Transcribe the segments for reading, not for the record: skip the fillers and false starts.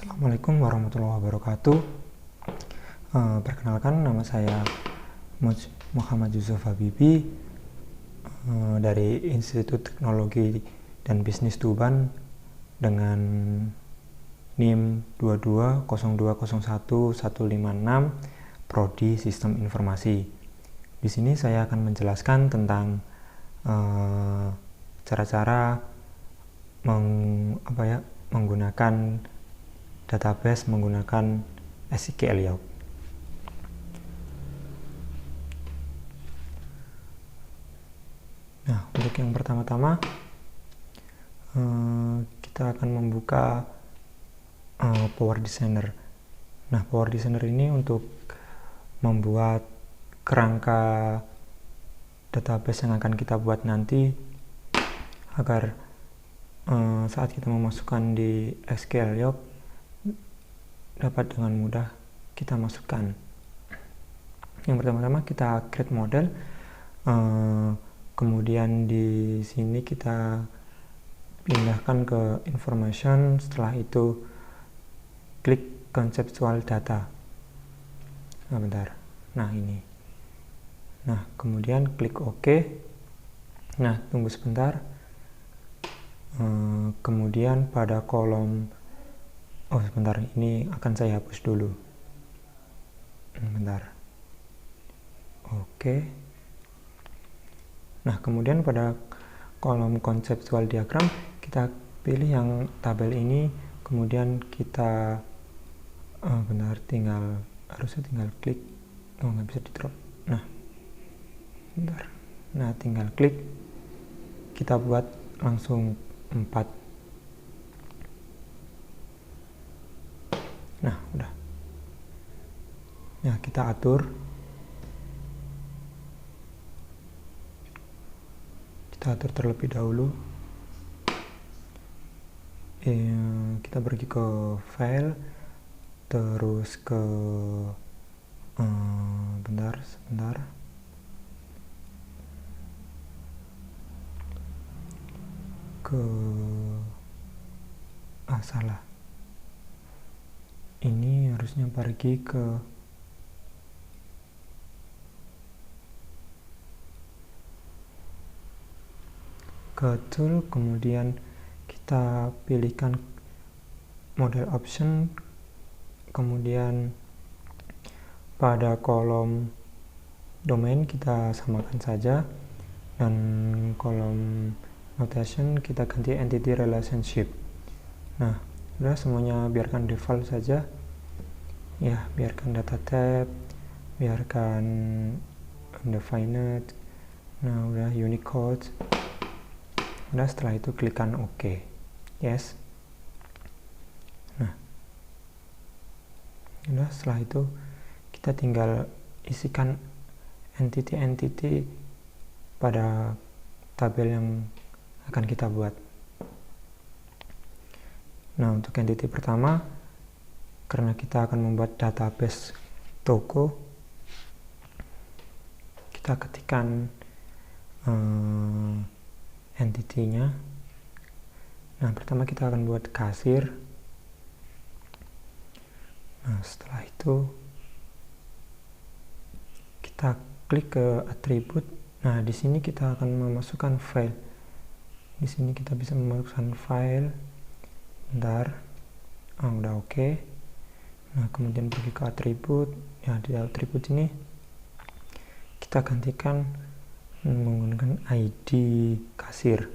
Assalamualaikum warahmatullahi wabarakatuh. Perkenalkan, nama saya Muhammad Yusuf Habibi dari Institut Teknologi dan Bisnis Tuban dengan NIM 220201156 Prodi Sistem Informasi. Di sini saya akan menjelaskan tentang cara-cara menggunakan database menggunakan SQL Layout. Nah, untuk yang pertama-tama kita akan membuka Power Designer. Nah, Power Designer ini untuk membuat kerangka database yang akan kita buat nanti agar saat kita memasukkan di SQL Layout dapat dengan mudah kita masukkan. Yang pertama-tama kita create model, kemudian di sini kita pindahkan ke information, setelah itu klik conceptual data. Nah ini. Nah kemudian klik OK. Nah tunggu sebentar. Kemudian pada kolom sebentar, ini akan saya hapus dulu. Bentar. Oke. Nah, kemudian pada kolom conceptual diagram kita pilih yang tabel ini, kemudian kita harusnya tinggal klik. Nggak bisa di drop. Nah, bentar. Nah, tinggal klik. Kita buat langsung 4. Nah, udah. Nah, kita atur. Kita atur terlebih dahulu. Kita pergi ke file, terus ke sebentar. Salah. Ini harusnya pergi ke tool, kemudian kita pilihkan model option, kemudian pada kolom domain kita samakan saja, dan kolom notation kita ganti entity relationship. Nah, udah, semuanya biarkan default saja ya, biarkan data type, biarkan undefined. Nah, udah Unicode. Udah, setelah itu klikkan OK. Yes. Nah, udah, setelah itu kita tinggal isikan entity pada tabel yang akan kita buat. Nah, untuk entity pertama, karena kita akan membuat database toko, kita ketikkan entity-nya. Nah, pertama kita akan buat kasir. Nah, setelah itu kita klik ke atribut. Nah, di sini kita akan memasukkan file. Di sini kita bisa memasukkan file. Bentar. Udah oke. Nah, kemudian pergi ke atribut. Ya, di atribut ini kita gantikan menggunakan ID kasir.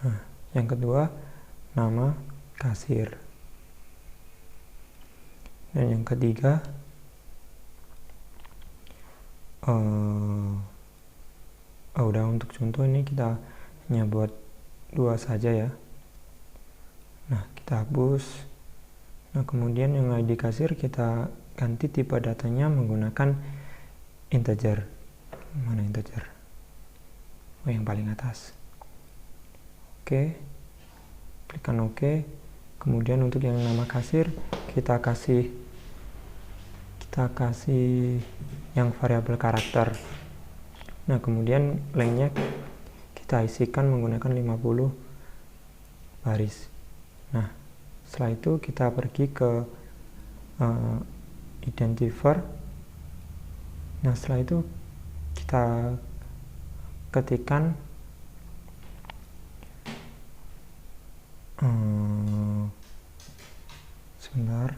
Nah, yang kedua nama kasir. Dan yang ketiga udah, untuk contoh ini kita hanya buat 2 saja ya. Nah, kita hapus. Nah, kemudian yang ID kasir kita ganti tipe datanya menggunakan integer. Mana integer? Yang paling atas. Oke. Klikkan OK. Kemudian untuk yang nama kasir kita kasih yang variabel karakter. Nah, kemudian lengthnya kita isikan menggunakan 50 baris. Nah, setelah itu kita pergi ke identifier. Nah, setelah itu kita ketikkan sebentar.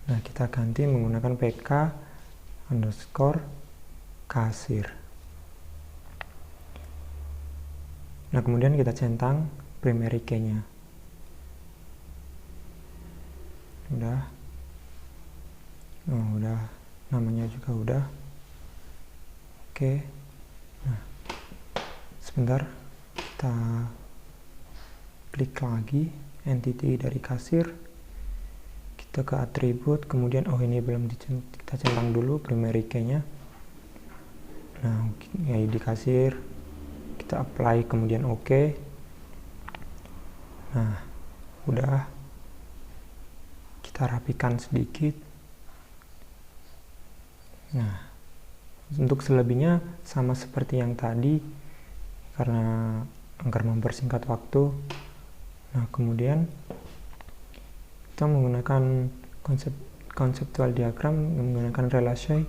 Nah, kita ganti menggunakan pk underscore kasir. Nah, kemudian kita centang primary key-nya. Udah. Oh, udah. Namanya juga udah. Oke. Nah, sebentar. Kita klik lagi entity dari kasir. Kita ke atribut, kemudian ini belum kita centang dulu primary key-nya. Nah, ID kasir kita apply, kemudian oke. Nah, udah. Kita rapikan sedikit. Nah, untuk selebihnya sama seperti yang tadi, karena agar mempersingkat waktu. Nah, kemudian kita menggunakan konseptual diagram menggunakan relasi.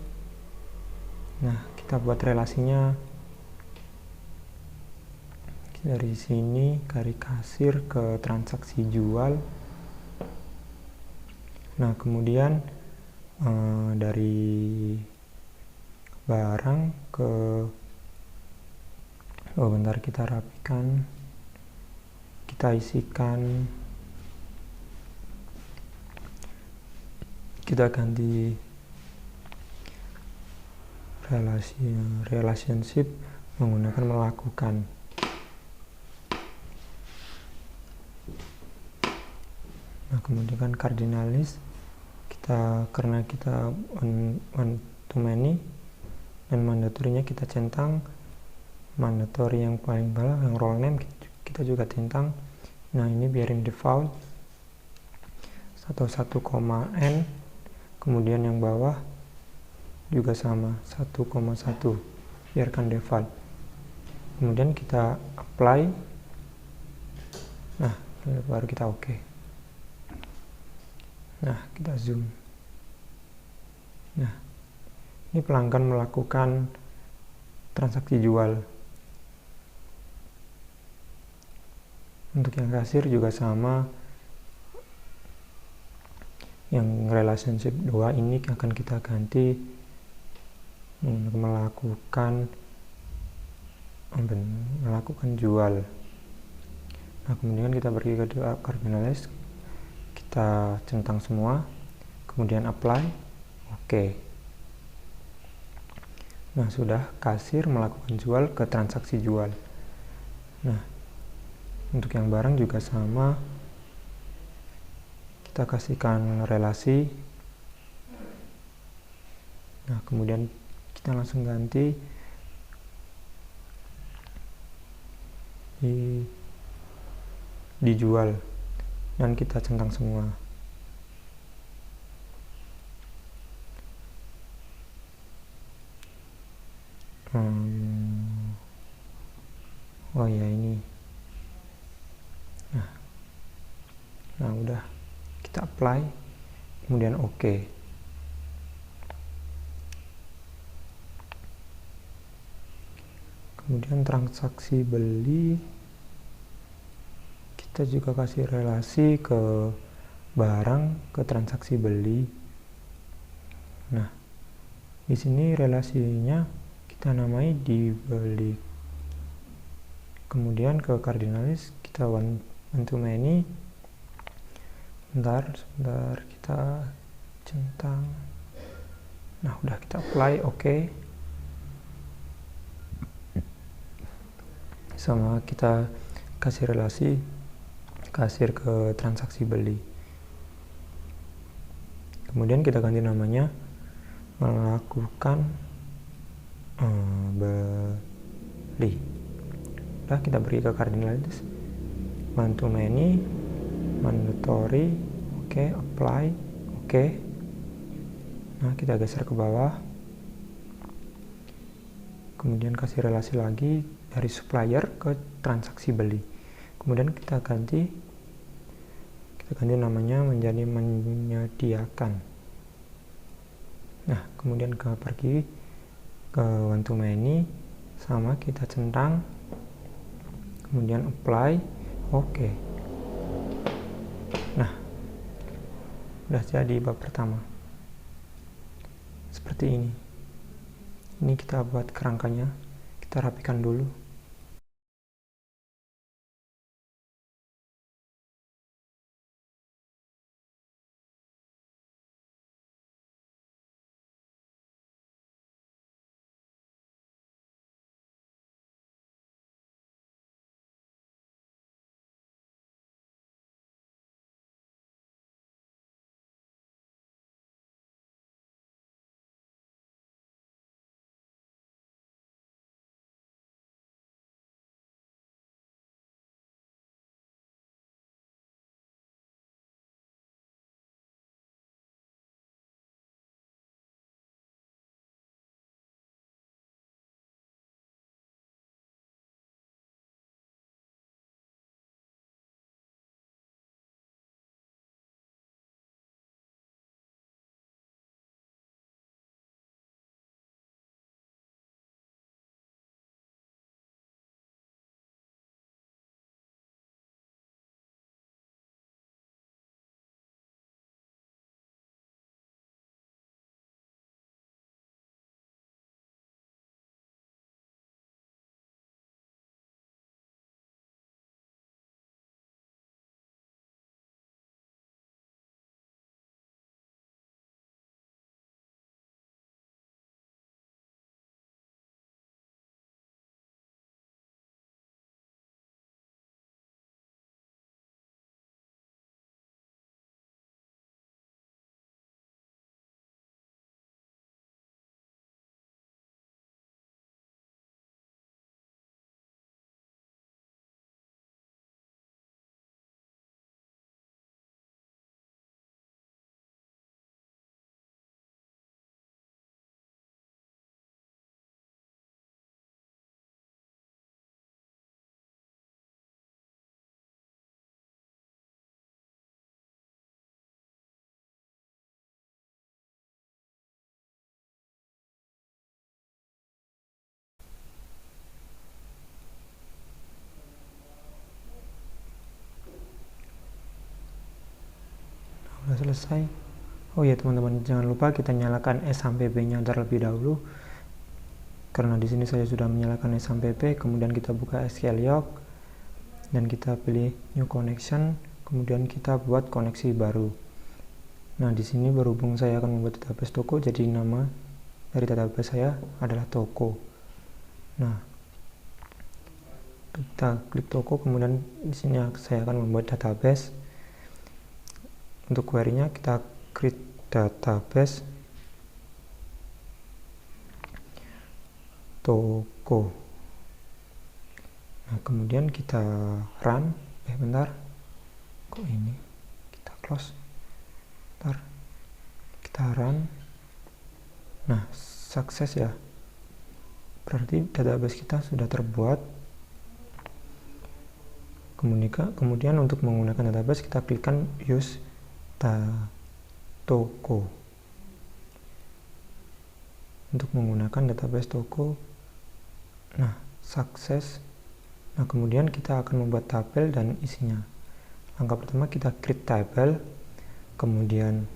Nah, kita buat relasinya dari sini dari kasir ke transaksi jual. Nah, kemudian dari barang ke bentar, kita rapikan, kita isikan, kita ganti relationship menggunakan melakukan. Nah, kemudian cardinalis karena kita one to many, dan mandatory-nya kita centang mandatory yang paling bawah, yang role name kita juga centang. Nah, ini biarin default 1,n, kemudian yang bawah juga sama 1,1, biarkan default. Kemudian kita apply. Nah, baru kita oke. Nah, kita zoom. Nah, ini pelanggan melakukan transaksi jual. Untuk yang kasir juga sama. Yang relationship 2 ini akan kita ganti melakukan jual. Nah, kemudian kita pergi ke cardinalis, kita centang semua, kemudian apply, oke. Nah, sudah kasir melakukan jual ke transaksi jual. Nah, untuk yang barang juga sama, kita kasihkan relasi. Nah, kemudian kita langsung ganti dijual, dan kita centang semua. Oh ya, ini. Nah, udah, kita apply, kemudian oke. Kemudian transaksi beli, kita juga kasih relasi ke barang, ke transaksi beli. Nah, di sini relasinya kita namai dibeli. Kemudian ke cardinalis kita one to many. Sebentar, kita centang. Nah, udah, kita apply, oke. Sama kita kasih relasi kasir ke transaksi beli. Kemudian kita ganti namanya melakukan beli. Udah, kita pergi ke cardinalis, one to many, mandatory, oke, apply, oke. Nah, kita geser ke bawah. kemudian kasih relasi lagi dari supplier ke transaksi beli. Kemudian kita ganti namanya menjadi menyediakan. Nah, kemudian pergi ke one to many, sama kita centang, kemudian apply, oke. Nah, udah jadi bab pertama seperti ini. Ini kita buat kerangkanya, kita rapikan dulu. Udah selesai. Oh ya teman-teman, jangan lupa kita nyalakan S sampai B nya terlebih dahulu. Karena di sini saya sudah menyalakan S sampai B, kemudian kita buka SQL Yoke dan kita pilih New Connection, kemudian kita buat koneksi baru. Nah, di sini berhubung saya akan membuat database toko, jadi nama dari database saya adalah toko. Nah, kita klik toko, kemudian di sini saya akan membuat database. Untuk query-nya kita create database toko. Nah, kemudian kita run. Bentar, kok ini kita close. Bentar, kita run. Nah, sukses ya, berarti database kita sudah terbuat. Kemudian untuk menggunakan database kita klikkan use toko untuk menggunakan database toko. Nah, sukses. Nah, kemudian kita akan membuat tabel dan isinya. Langkah pertama kita create tabel, kemudian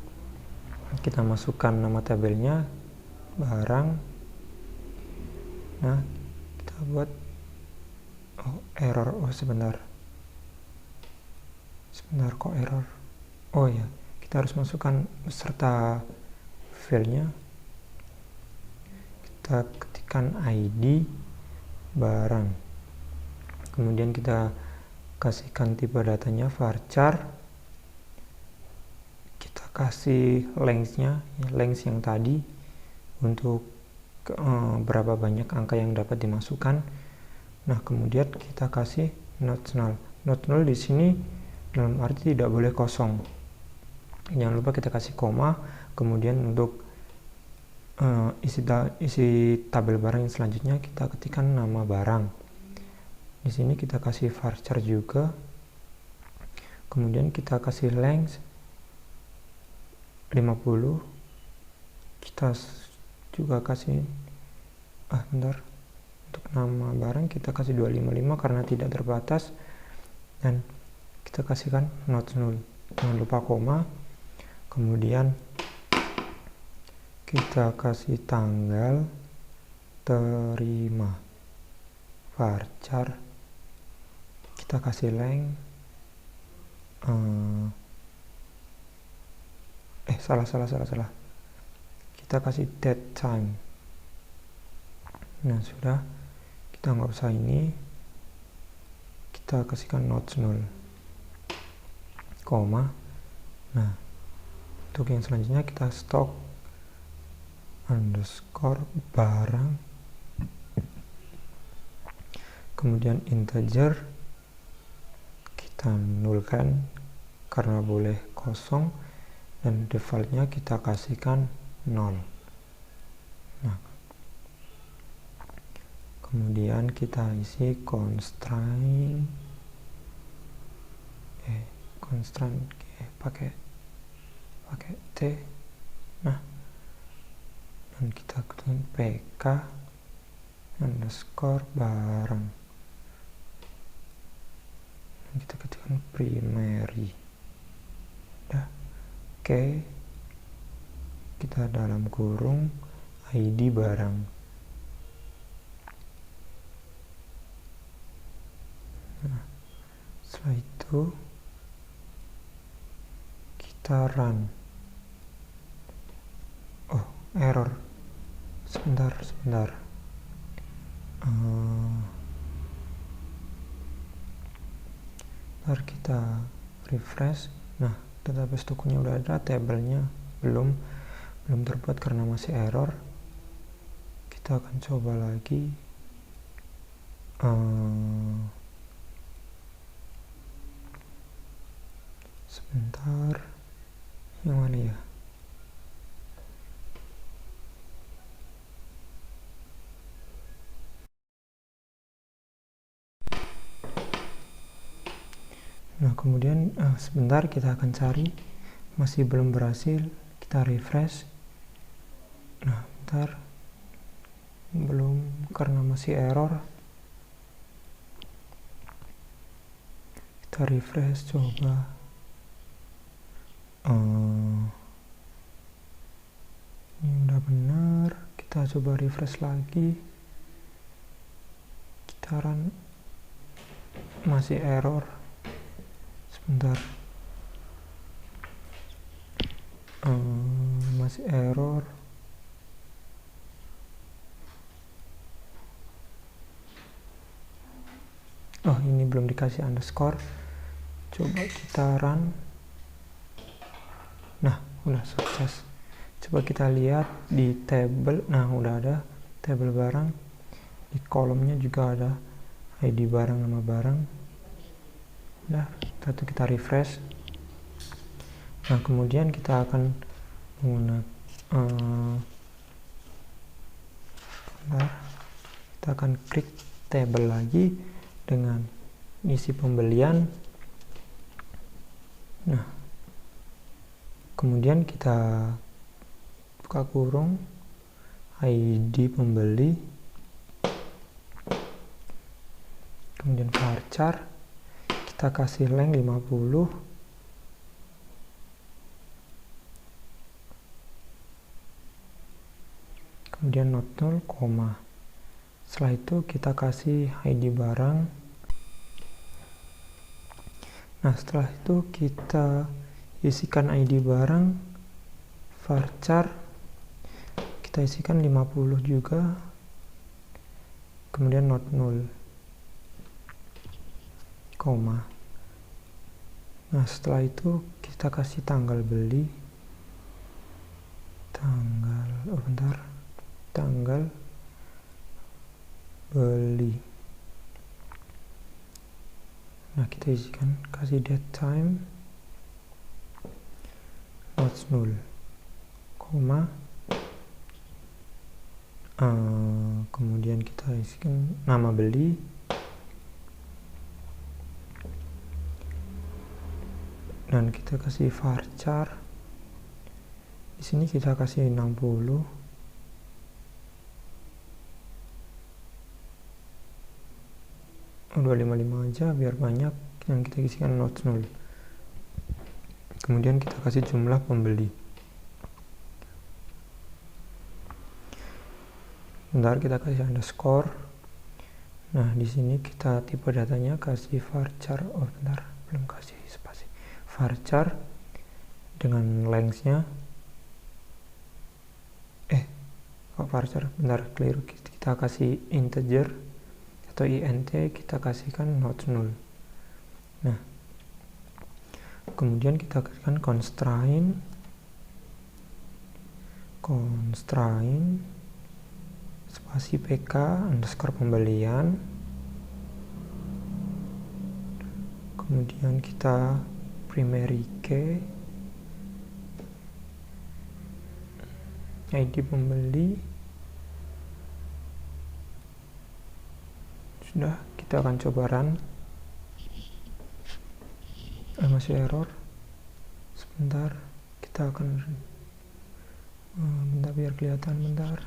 kita masukkan nama tabelnya, barang. Nah, kita buat error. Sebentar kok error. Oh ya, kita harus masukkan beserta filenya. Kita ketikkan ID barang, kemudian kita kasihkan tipe datanya varchar, kita kasih lengthnya, length yang tadi untuk berapa banyak angka yang dapat dimasukkan. Nah, kemudian kita kasih not null. Not null di sini dalam arti tidak boleh kosong. Jangan lupa kita kasih koma, kemudian untuk isi tabel barang yang selanjutnya kita ketikkan nama barang. Di sini kita kasih varchar juga, kemudian kita kasih length 50, kita juga kasih untuk nama barang kita kasih 255 karena tidak terbatas, dan kita kasihkan not null, jangan lupa koma. Kemudian kita kasih tanggal terima, varchar, kita kasih length salah, kita kasih date time. Nah sudah, kita nggak usah ini, kita kasihkan not null, koma. Nah untuk yang selanjutnya kita stock underscore barang, kemudian integer kita nulkan karena boleh kosong, dan defaultnya kita kasihkan 0. Nah kemudian kita isi constraint pakai T. Nah dan kita ketikkan pk underscore barang, dan kita ketikkan primary. Oke, kita dalam kurung ID barang. Nah, setelah itu kita run. Oh, error. Sebentar. Ntar kita refresh. Nah, database tokennya udah ada, tabelnya belum terbuat karena masih error. Kita akan coba lagi. Sebentar, yang mana ya? Nah kemudian sebentar, kita akan cari, masih belum berhasil, kita refresh. Nah bentar, belum karena masih error. Kita refresh, coba. Ini udah benar, kita coba refresh lagi. Kita run, masih error. Sebentar, masih error. Oh ini belum dikasih underscore, coba kita run. Nah udah sukses. Coba kita lihat di tabel. Nah udah ada tabel barang, di kolomnya juga ada ID barang, nama barang. Udah, satu kita refresh. Nah kemudian kita akan menggunakan kita akan klik tabel lagi dengan isi pembelian. Nah kemudian kita buka kurung ID pembeli, kemudian varchar, kita kasih length 50, kemudian not null, koma. Setelah itu kita kasih ID barang. Nah setelah itu kita isikan ID barang, varchar, kita isikan 50 juga, kemudian not null, koma. Nah setelah itu kita kasih tanggal beli, tanggal beli. Nah kita isikan, kasih date time, not null, koma. Kemudian kita isikan nama beli, dan kita kasih varchar. Di sini kita kasih 60. Udah 55 aja biar banyak yang kita isikan notes 0. Kemudian kita kasih jumlah pembeli. Bentar, kita kasih underscore. Nah, di sini kita tipe datanya kasih varchar. Oh, bentar, belum kasih spasi. Varchar dengan length-nya varchar, bentar, keliru. Kita kasih integer atau int, kita kasihkan not 0. Nah, kemudian kita kasihkan constraint spasi pk underscore pembelian. Kemudian kita primary key ID pembeli. Sudah, kita akan coba run. Masih error. Sebentar, kita akan bentar biar kelihatan, bentar.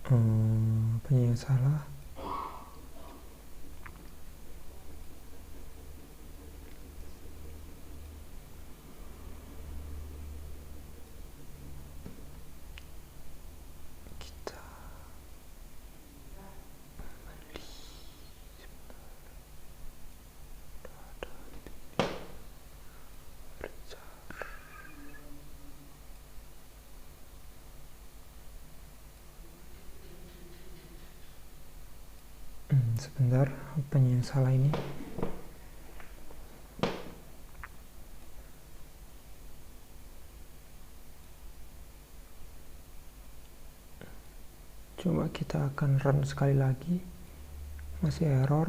Apanya yang salah? Sebentar, apanya yang salah ini? Coba kita akan run sekali lagi. Masih error.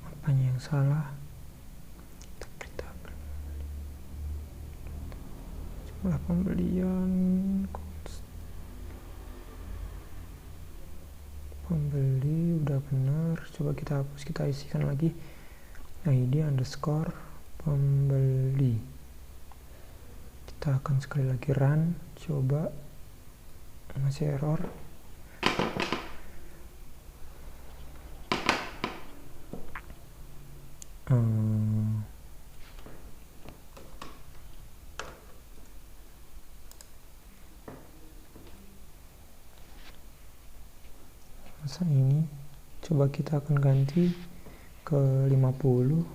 Apanya yang salah? Jumlah pembelian, pembeli udah benar. Coba kita hapus, kita isikan lagi ID underscore pembeli. Kita akan sekali lagi run. Coba, masih error. Masa ini, coba kita akan ganti ke 50.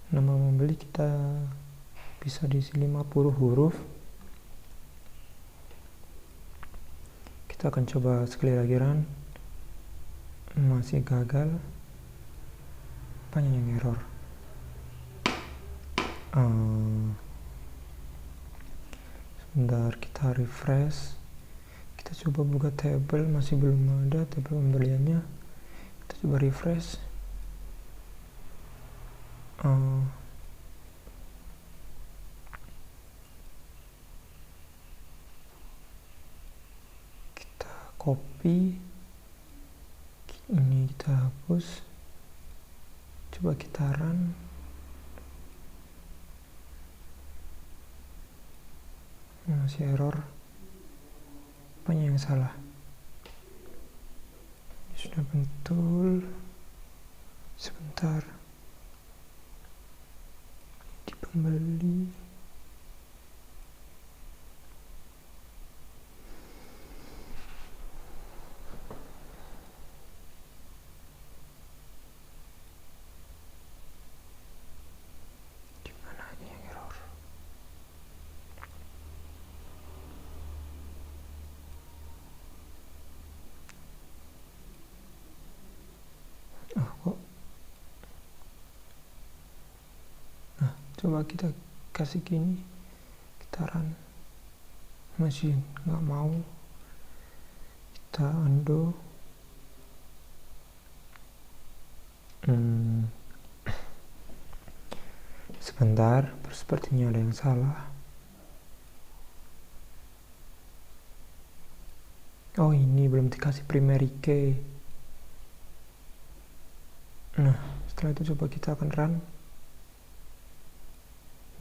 Nama pembeli kita bisa diisi 50 huruf. Kita akan coba sekali lagi run. Masih gagal. Apanya yang error? Sebentar, kita refresh. Kita coba buka table, masih belum ada table pembeliannya. Kita coba refresh. Kita copy, ini kita hapus. Coba kita run. Masih error. Apanya yang salah? Sudah betul. Sebentar. Di pembeli. Gimana ini yang error? Kok? Nah, coba kita kasih gini, kita run. Masih nggak mau. Kita undo. Sebentar, sepertinya ada yang salah. Oh, ini belum dikasih primary key. Nah, setelah itu coba kita akan run.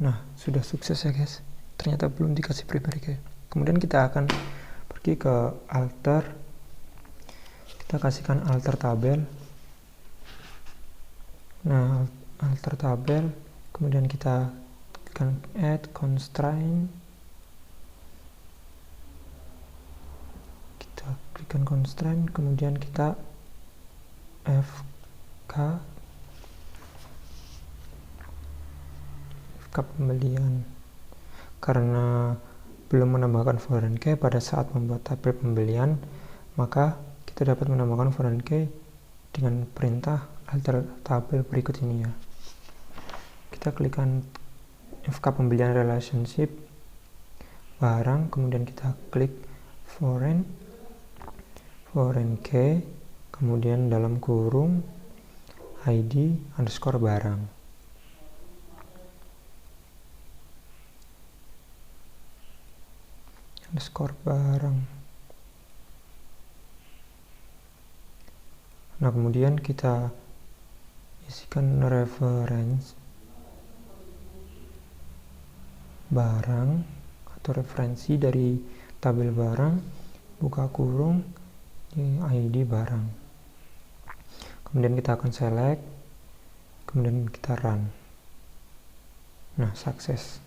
Nah, sudah sukses ya guys. Ternyata belum dikasih primary key. Kemudian kita akan pergi ke alter. Kita kasihkan alter tabel. Nah, alter tabel. Kemudian kita tekan add constraint. Kita klikkan constraint. Kemudian kita FK pembelian. Karena belum menambahkan foreign key pada saat membuat tabel pembelian, maka kita dapat menambahkan foreign key dengan perintah alter tabel berikut ini ya. Kita klikkan FK pembelian relationship barang, kemudian kita klik foreign key, kemudian dalam kurung ID underscore barang. Nah, kemudian kita isikan reference barang atau referensi dari tabel barang, buka kurung di ID barang. Kemudian kita akan select, kemudian kita run. Nah, sukses.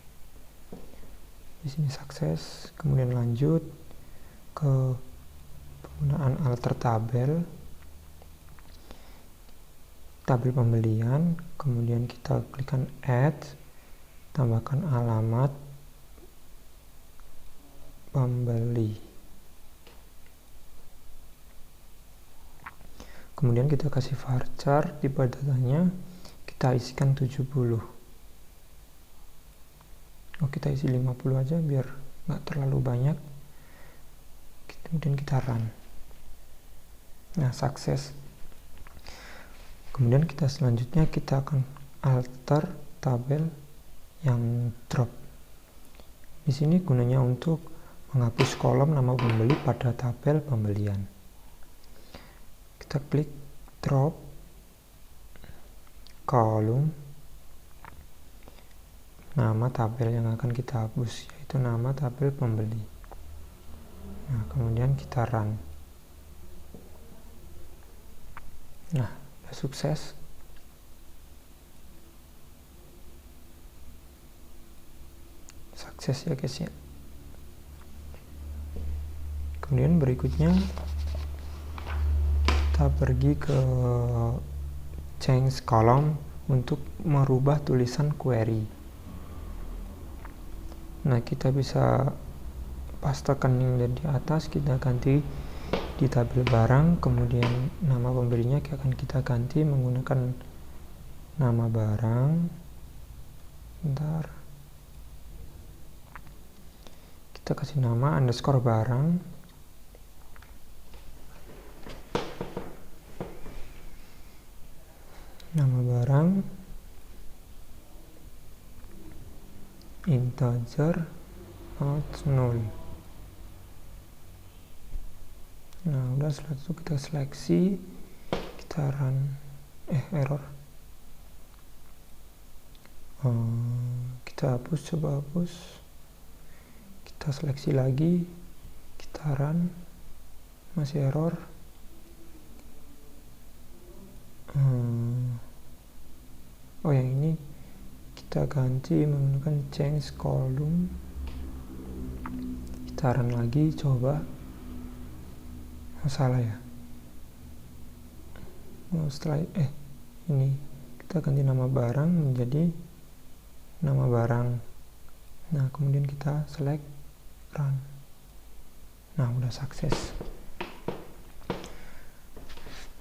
Di sini sukses. Kemudian lanjut ke penggunaan alter tabel pembelian, kemudian kita klikkan add, tambahkan alamat pembeli. Kemudian kita kasih varchar, tipe datanya kita isikan 70. Kita isi 50 aja biar nggak terlalu banyak. Kemudian kita run. Nah, sukses. Kemudian kita selanjutnya kita akan alter tabel yang drop. Di sini gunanya untuk menghapus kolom nama pembeli pada tabel pembelian. Kita klik drop kolom nama tabel yang akan kita hapus, yaitu nama tabel pembeli. Nah, kemudian kita run. Nah, sudah sukses. Sukses ya guys ya. Kemudian berikutnya kita pergi ke change column untuk merubah tulisan query. Nah, kita bisa pastekan yang di atas, kita ganti di tabel barang, kemudian nama pembelinya akan kita ganti menggunakan nama barang. Bentar, kita kasih nama underscore barang, nama barang integer not null. Nah, udah, setelah itu kita seleksi, kita run. Error. Kita hapus, coba hapus. Kita seleksi lagi, kita run, masih error. Yang ini kita ganti menggunakan change column. Kita run lagi, coba. Salah ya. Setelah ini kita ganti nama barang menjadi nama barang. Nah, kemudian kita select run. Nah, udah sukses.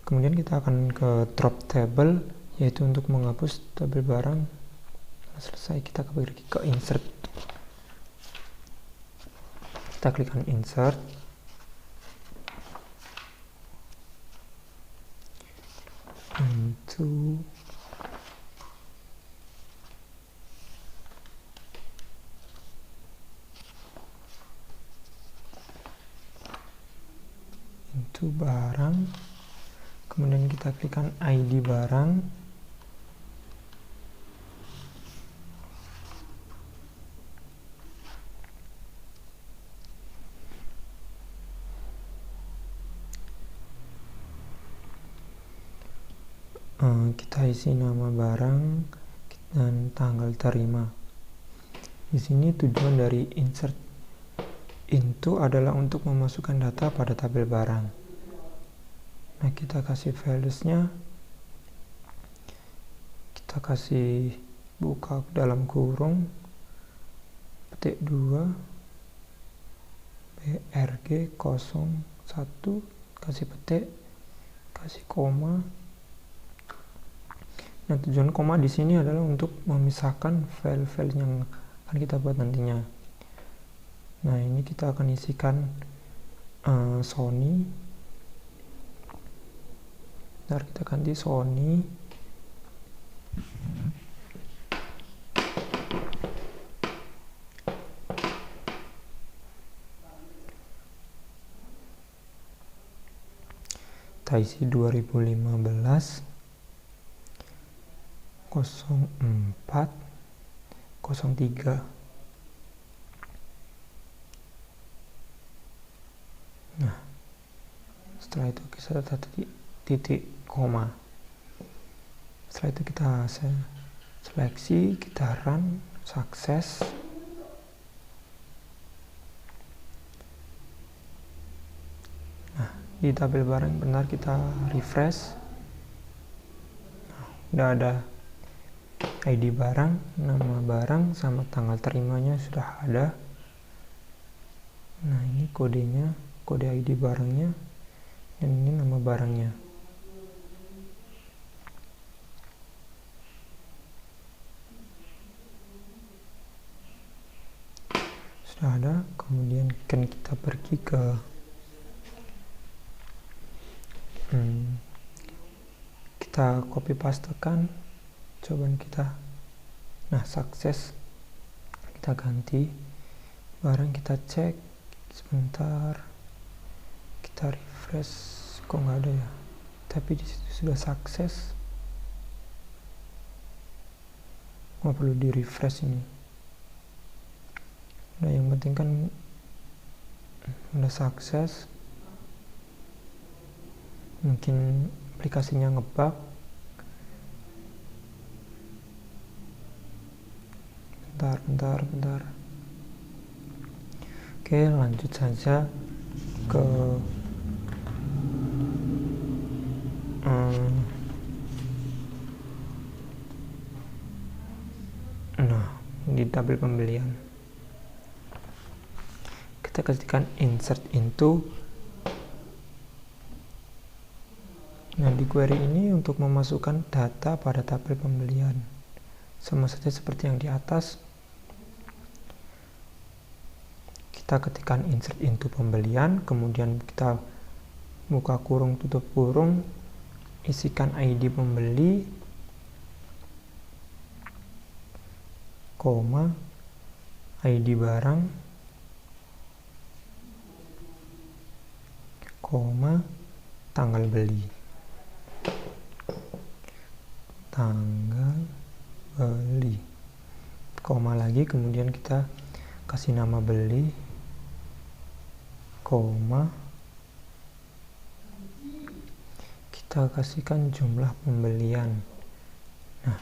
Kemudian kita akan ke drop table, yaitu untuk menghapus tabel barang. Selesai, kita pergi ke insert. Kita klikkan insert. Into itu barang, kemudian kita klikkan ID barang, kita isi nama barang dan tanggal terima. Di sini tujuan dari insert into adalah untuk memasukkan data pada tabel barang. Nah, kita kasih values-nya, kita kasih buka dalam kurung, petik 2 BRG 01, kasih petik, kasih koma. Nah, tujuan koma di sini adalah untuk memisahkan file-file yang akan kita buat nantinya. Nah, ini kita akan isikan Sony. Ntar kita ganti Sony. Kita isi 2015 04 03. Nah, setelah itu kita titik koma. Setelah itu kita seleksi, kita run, sukses. Nah, di tabel barang benar kita refresh. Nah, udah ada ID barang, nama barang, sama tanggal terimanya sudah ada. Nah, ini kodenya, kode ID barangnya, dan ini nama barangnya. Sudah ada. Kemudian kan kita pergi ke kita copy pastekan cobaan kita. Nah, sukses. Kita ganti barang, kita cek sebentar, kita refresh, kok nggak ada ya, tapi di situ sudah sukses, nggak perlu di refresh ini. Nah, yang penting kan udah sukses. Mungkin aplikasinya ngebug. Bentar. Oke, lanjut saja ke di tabel pembelian. Kita ketikkan insert into. Nah, di query ini untuk memasukkan data pada tabel pembelian. Sama saja seperti yang di atas. Kita ketikkan insert into pembelian, kemudian kita buka kurung, tutup kurung, isikan ID pembeli, koma, ID barang, koma, tanggal beli. Koma lagi, kemudian kita kasih nama beli, koma, kita kasihkan jumlah pembelian. Nah,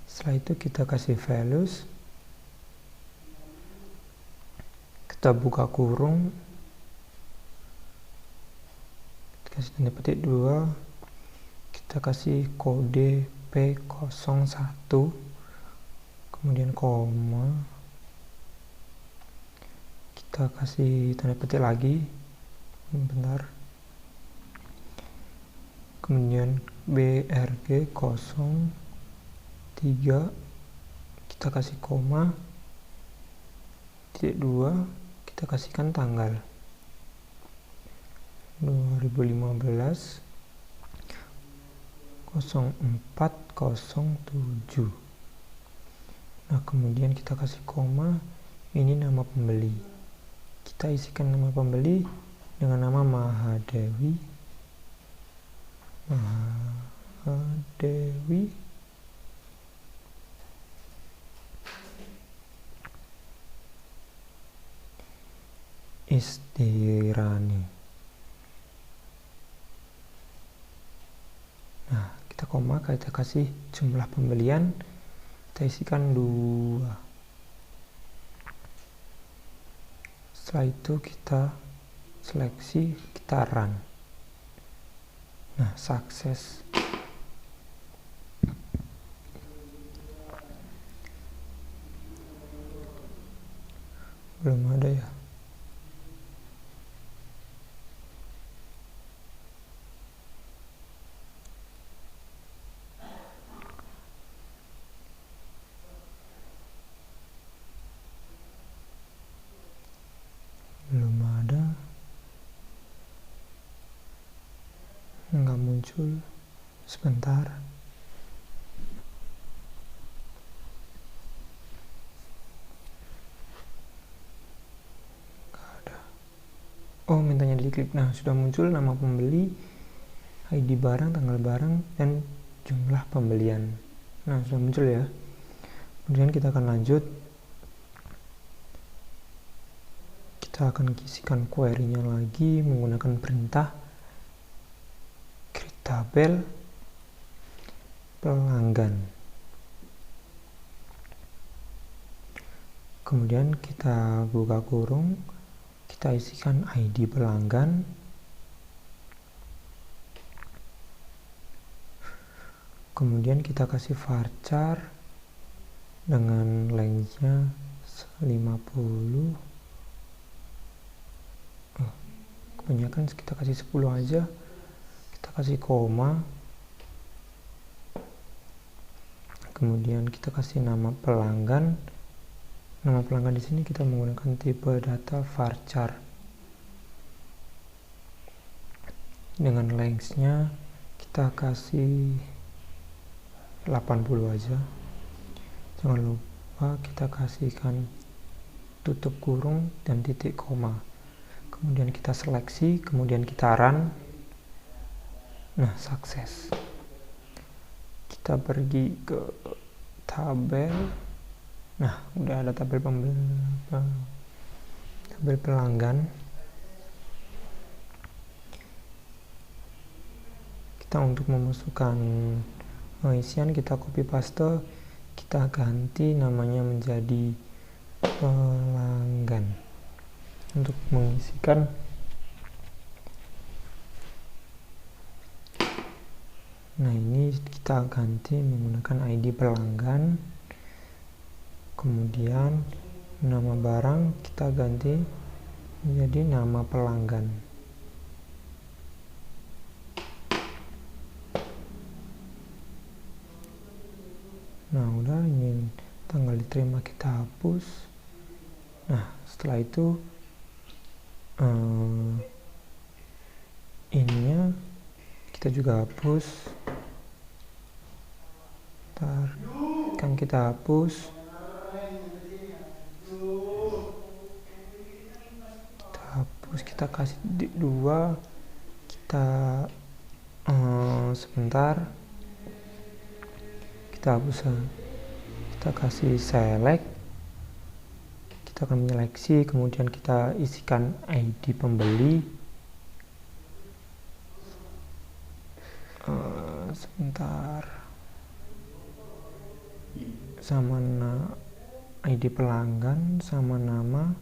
setelah itu kita kasih values, kita buka kurung, kita kasih tanda petik 2, kita kasih kode P01, kemudian koma, kita kasih tanda petik lagi, bentar, kemudian BRG 03, kita kasih koma, titik 2, kita kasihkan tanggal 2015 0407. Nah, kemudian kita kasih koma, ini nama pembeli. Kita isikan nama pembeli dengan nama Mahadewi Mahadewi Istirani. Nah, kita koma, kita kasih jumlah pembelian, kita isikan 2. Setelah itu kita seleksi, kita run. Nah, sukses. Belum ada ya. Belum ada. Nggak muncul. Sebentar. Oh, mintanya diklik. Nah, sudah muncul nama pembeli, ID barang, tanggal barang, dan jumlah pembelian. Nah, sudah muncul ya. Kemudian kita akan lanjut. Kita akan isikan query-nya lagi menggunakan perintah create tabel pelanggan. Kemudian kita buka kurung. Kita isikan ID pelanggan, kemudian kita kasih varchar dengan lengthnya 50. Kebanyakan kita kasih 10 aja. Kita kasih koma, kemudian kita kasih nama pelanggan. Nama pelanggan di sini kita menggunakan tipe data varchar. Dengan lengthnya kita kasih 80 aja. Jangan lupa kita kasihkan tutup kurung dan titik koma. Kemudian kita seleksi, kemudian kita run. Nah, sukses. Kita pergi ke tabel. Nah, udah ada tabel pelanggan. Kita untuk memasukkan isian, kita copy paste, kita ganti namanya menjadi pelanggan. Untuk mengisikan nah, ini kita ganti menggunakan ID pelanggan. Kemudian nama barang kita ganti menjadi nama pelanggan. Nah, udah, ini tanggal diterima kita hapus. Nah, setelah itu ininya kita juga hapus. Ntar kan kita hapus. Kita kasih 2, kita sebentar, kita hapus, kita kasih select, kita akan menyeleksi, kemudian kita isikan ID pembeli, sebentar, sama ID pelanggan sama nama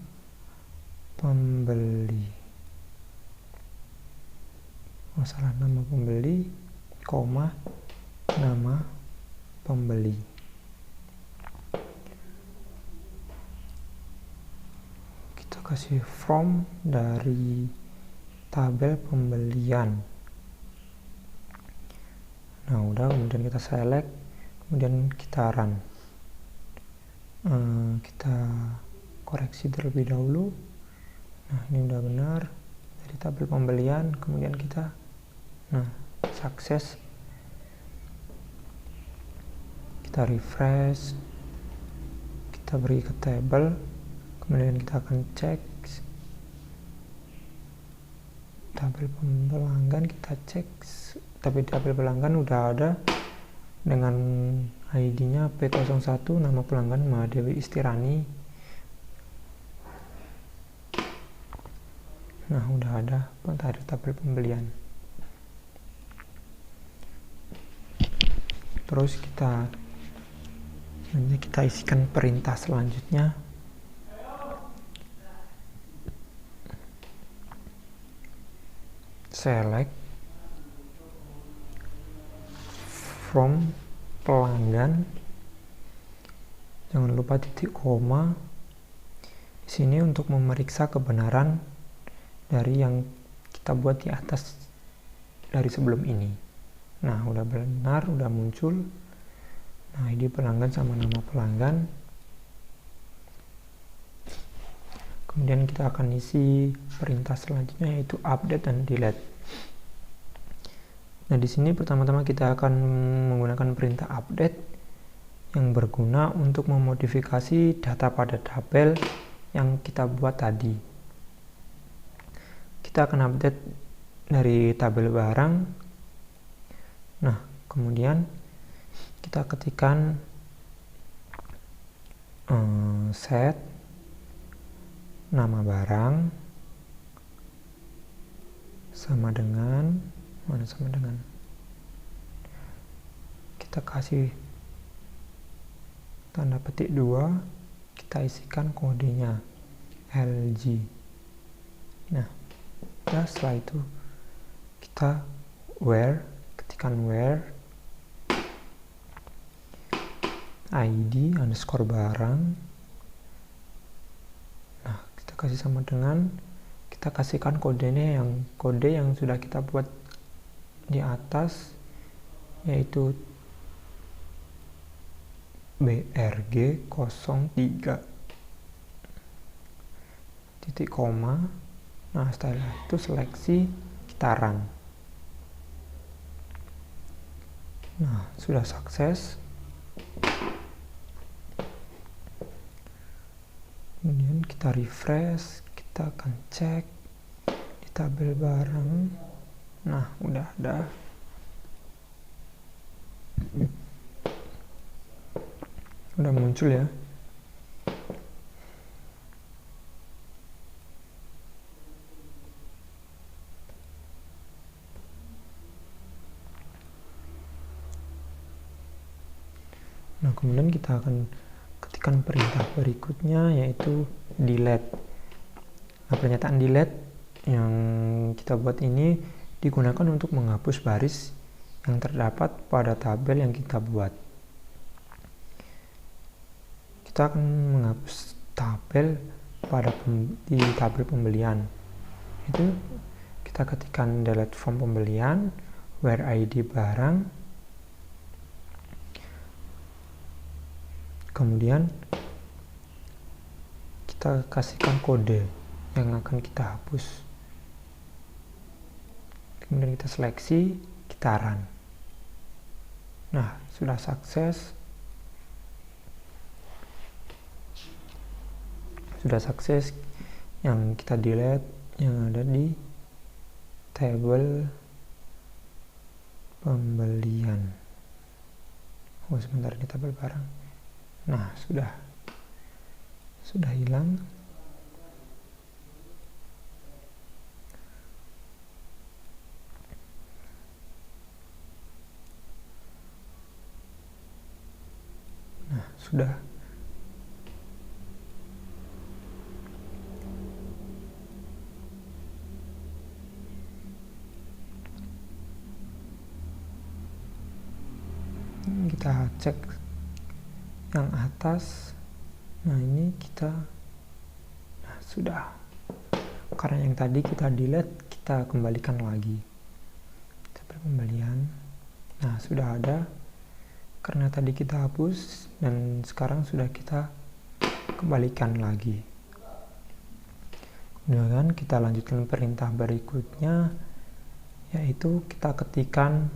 pembeli. Masalah nama pembeli, koma, nama pembeli. Kita kasih from dari tabel pembelian. Nah, udah, kemudian kita select, kemudian kita run. Kita koreksi terlebih dahulu. Nah, ini udah benar dari tabel pembelian. Kemudian kita sukses. Kita refresh, kita beri ke table, kemudian kita akan cek tabel pelanggan, kita cek tapi tabel pelanggan udah ada dengan ID-nya P01, nama pelanggan Mahadewi Istirani. Nah, udah ada dari tabel pembelian. Terus kita isikan perintah selanjutnya. Select from pelanggan, jangan lupa titik koma di sini untuk memeriksa kebenaran dari yang kita buat di atas dari sebelum ini. Nah, udah benar, udah muncul. Nah, ID pelanggan sama nama pelanggan. Kemudian kita akan isi perintah selanjutnya, yaitu update dan delete. Nah, di sini pertama-tama kita akan menggunakan perintah update yang berguna untuk memodifikasi data pada tabel yang kita buat tadi. Kita akan update dari tabel barang. Nah, kemudian kita ketikkan set nama barang sama dengan kita kasih tanda petik 2, kita isikan kodenya LG. Nah, setelah itu kita ketikkan where ID underscore barang. Nah, kita kasih sama dengan, kita kasihkan kodenya kode yang sudah kita buat di atas, yaitu BRG03 titik koma. Nah, setelah itu seleksi, kita run. Nah, sudah sukses. Kemudian kita refresh, kita akan cek di tabel barang. Nah, udah ada. Udah muncul ya. Nah, kemudian kita akan ketikkan perintah berikutnya, yaitu delete. Nah, pernyataan delete yang kita buat ini digunakan untuk menghapus baris yang terdapat pada tabel yang kita buat. Kita akan menghapus tabel di tabel pembelian. Itu kita ketikkan delete from pembelian, where ID barang. Kemudian kita kasihkan kode yang akan kita hapus. Kemudian kita seleksi, kita run. Nah, sudah sukses. Yang kita delete yang ada di tabel pembelian. Sebentar, ini tabel barang. Nah, sudah hilang. Nah, sudah. Kita cek yang atas. Nah, ini sudah. Karena yang tadi kita delete, kita kembalikan lagi tabel pembelian. Nah, sudah ada. Karena tadi kita hapus dan sekarang sudah kita kembalikan lagi. Kemudian kita lanjutkan perintah berikutnya, yaitu kita ketikkan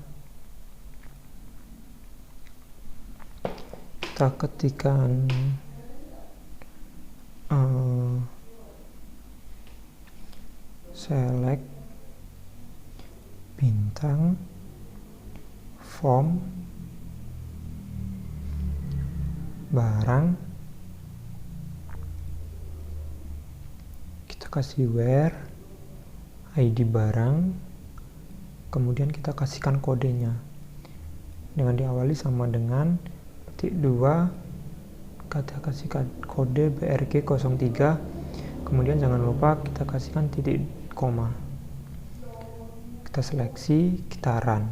select bintang form barang, kita kasih where ID barang, kemudian kita kasihkan kodenya dengan diawali sama dengan petik 2, kita kasihkan kode BRG03, kemudian jangan lupa kita kasihkan titik koma, kita seleksi, kita run.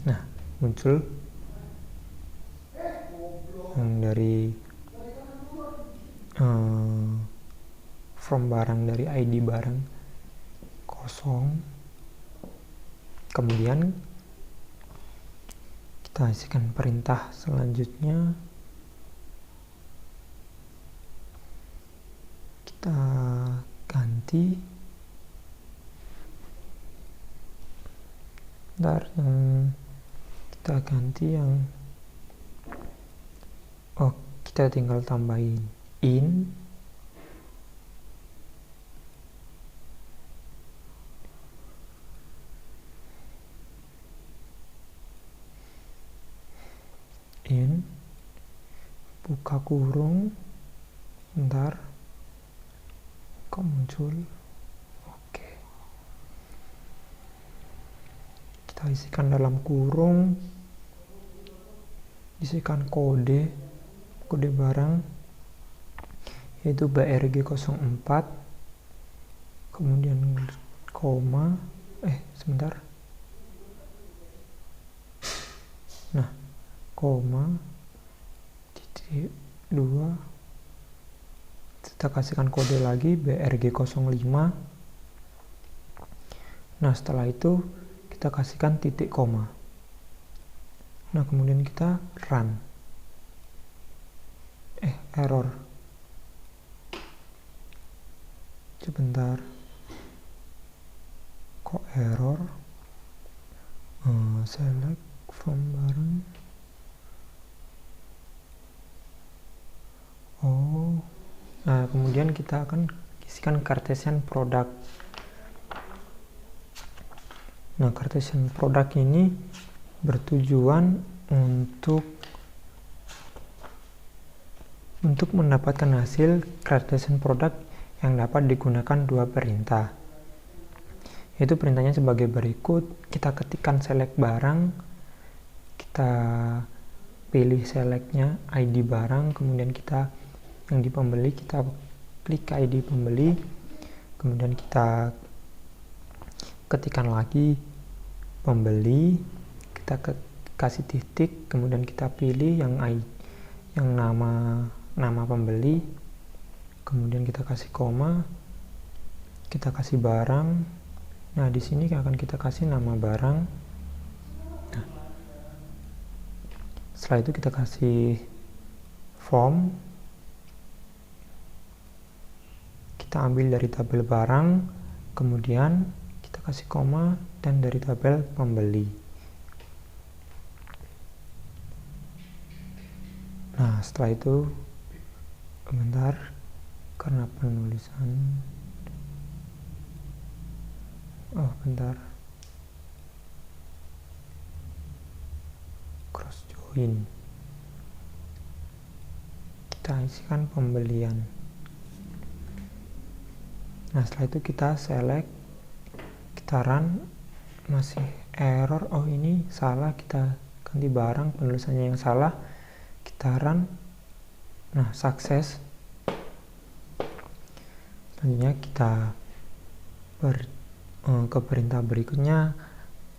Nah, muncul yang dari from barang, dari ID barang kosong. Kemudian kita isikan perintah selanjutnya, kita ganti kita tinggal tambahin in buka kurung, bentar kok muncul. Oke, kita isikan dalam kurung, isikan kode barang yaitu BRG04, kemudian koma koma titik 2, kita kasihkan kode lagi BRG05. Nah, setelah itu kita kasihkan titik koma. Nah, kemudian kita run. Error. Sebentar. Kok error? Select from barang. Nah, kemudian kita akan isikan Cartesian product. Nah, Cartesian product ini bertujuan untuk mendapatkan hasil Cartesian product yang dapat digunakan dua perintah. Yaitu perintahnya sebagai berikut, kita ketikkan select barang, kita pilih selectnya ID barang, kemudian kita yang di pembeli, kita klik ID pembeli, kemudian kita ketikkan lagi pembeli, kita kasih titik, kemudian kita pilih yang nama pembeli, kemudian kita kasih koma, kita kasih barang. Nah, di sini akan kita kasih nama barang. Nah, setelah itu kita kasih form, kita ambil dari tabel barang, kemudian kita kasih koma, dan dari tabel pembeli. Nah, setelah itu bentar, karena penulisan cross join, kita isikan pembelian. Nah, setelah itu kita select, kita run, masih error. Ini salah, kita ganti barang, penulisannya yang salah, kita run. Nah, sukses. Selanjutnya kita ke perintah berikutnya,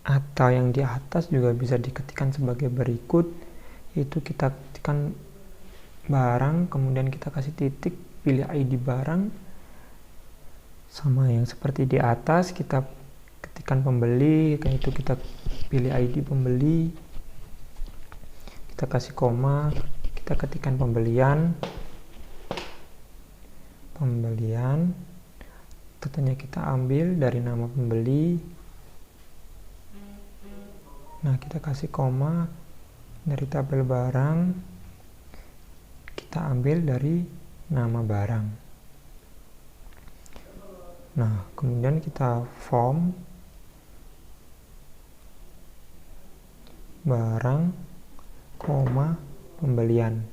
atau yang di atas juga bisa diketikkan sebagai berikut, yaitu kita ketikkan barang, kemudian kita kasih titik, pilih ID barang, sama yang seperti di atas, kita ketikkan pembeli, yaitu kita pilih ID pembeli, kita kasih koma, kita ketikkan pembelian, datanya kita ambil dari nama pembeli. Nah, kita kasih koma, dari tabel barang kita ambil dari nama barang. Nah, kemudian kita form barang, koma, pembelian.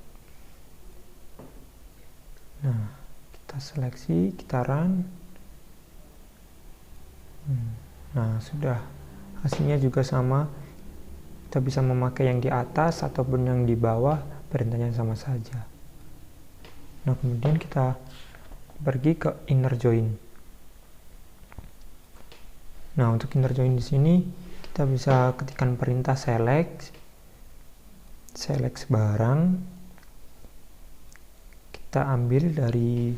Nah, kita seleksi, kita run. Nah, sudah. Hasilnya juga sama. Kita bisa memakai yang di atas ataupun yang di bawah, perintahnya sama saja. Nah, kemudian kita pergi ke inner join. Nah, untuk inner join di sini kita bisa ketikkan perintah select barang. Kita ambil dari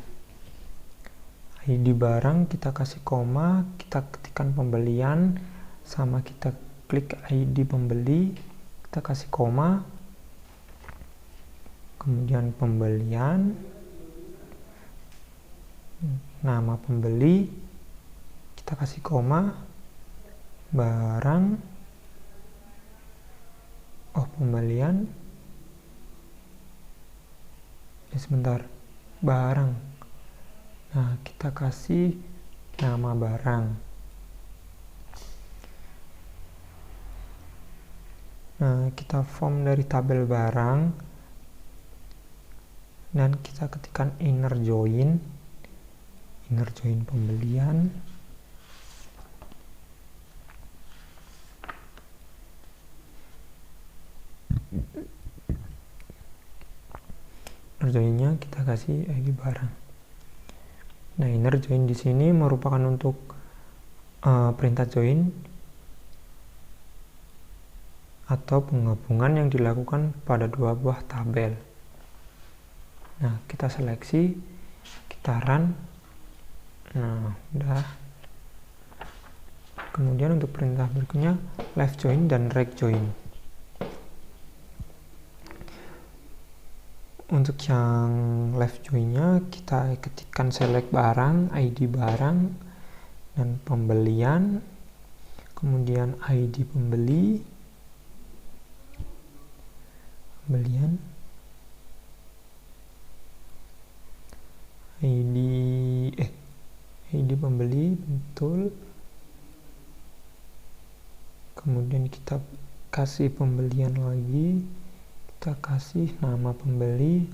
ID barang, kita kasih koma, kita ketikkan pembelian, sama kita klik ID pembeli, kita kasih koma, kemudian pembelian, nama pembeli, kita kasih koma, barang, pembelian, sebentar, barang. Nah, kita kasih nama barang. Nah, kita form dari tabel barang dan kita ketikkan inner join pembelian. Inner joinnya kita kasih ID barang. Nah, inner join di sini merupakan untuk perintah join atau penggabungan yang dilakukan pada dua buah tabel. Nah, kita seleksi, kita run. Nah, udah. Kemudian untuk perintah berikutnya left join dan right join. Untuk yang left join-nya kita ketikkan select barang, ID barang, dan pembelian, kemudian ID pembeli, ID pembeli, betul. Kemudian kita kasih pembelian lagi, kita kasih nama pembeli,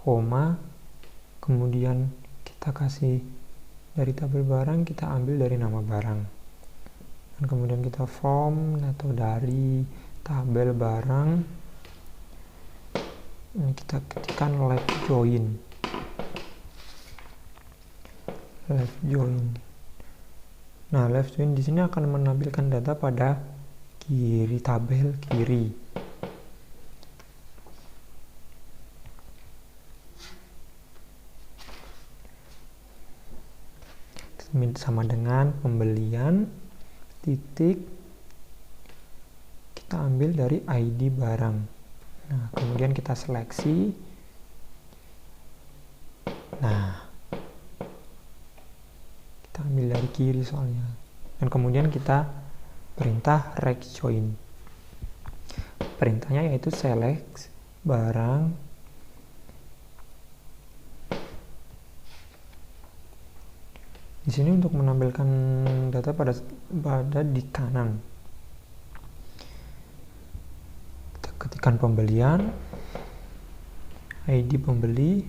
koma, kemudian kita kasih dari tabel barang, kita ambil dari nama barang, dan kemudian kita form atau dari tabel barang ini kita ketikkan left join. Nah, left join di sini akan menampilkan data pada kiri tabel kiri. Sama dengan pembelian titik, kita ambil dari ID barang. Nah, kemudian kita seleksi. Nah, kita ambil dari kiri soalnya, dan kemudian kita perintah right join. Perintahnya yaitu select barang, di sini untuk menampilkan data pada di kanan. Kita ketikkan pembelian, ID pembeli,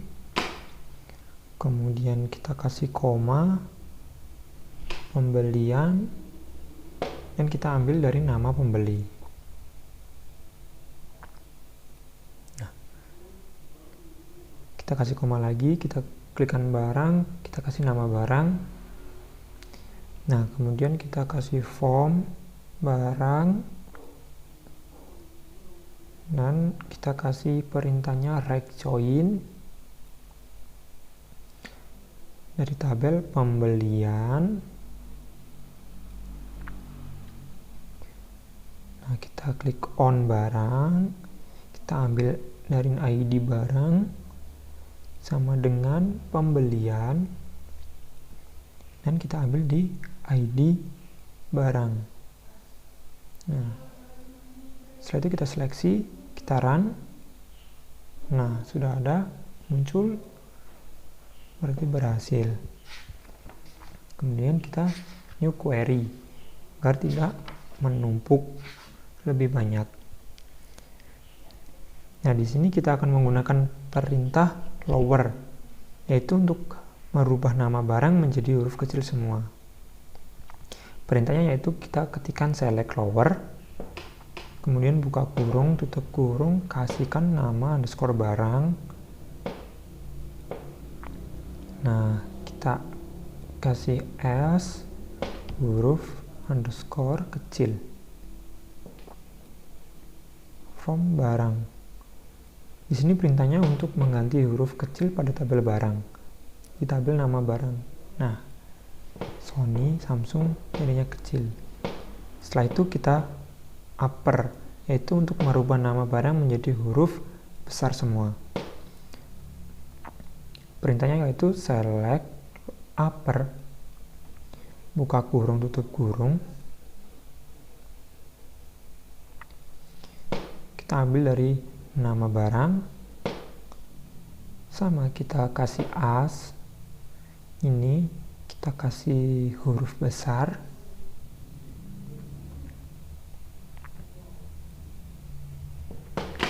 kemudian kita kasih koma, pembelian, dan kita ambil dari nama pembeli. Nah, kita kasih koma lagi, kita klikkan barang, kita kasih nama barang. Nah, kemudian kita kasih form barang dan kita kasih perintahnya right join dari tabel pembelian. Nah, kita klik on barang, kita ambil dari ID barang sama dengan pembelian, dan kita ambil di ID barang. Nah, setelah itu kita seleksi, kita run. Nah, sudah ada, muncul, berarti berhasil. Kemudian kita new query agar tidak menumpuk lebih banyak. Nah, di sini kita akan menggunakan perintah lower, yaitu untuk merubah nama barang menjadi huruf kecil semua. Perintahnya yaitu kita ketikkan select lower, kemudian buka kurung, tutup kurung, kasihkan nama underscore barang. Nah, kita kasih S huruf underscore kecil from barang. Di sini perintahnya untuk mengganti huruf kecil pada tabel barang di tabel nama barang. Nah, Sony, Samsung jadinya kecil. Setelah itu kita upper, yaitu untuk merubah nama barang menjadi huruf besar semua. Perintahnya yaitu select upper, buka kurung, tutup kurung. Kita ambil dari nama barang, sama kita kasih as, ini kita kasih huruf besar,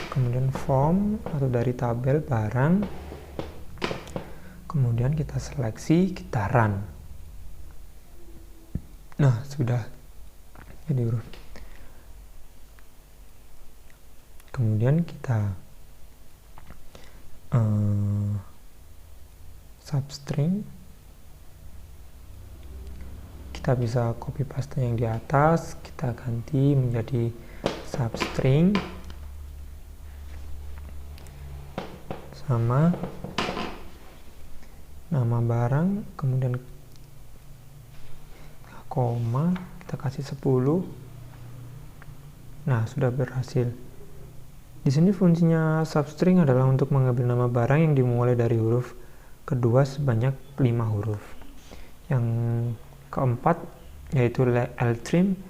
kemudian from atau dari tabel barang, kemudian kita seleksi, kita run. Nah, sudah jadi huruf. Kemudian kita substring, kita bisa copy paste yang di atas, kita ganti menjadi substring sama nama barang, kemudian koma, kita kasih 10. Nah, sudah berhasil. Di sini fungsinya substring adalah untuk mengambil nama barang yang dimulai dari huruf kedua sebanyak 5 huruf. Yang keempat yaitu ltrim.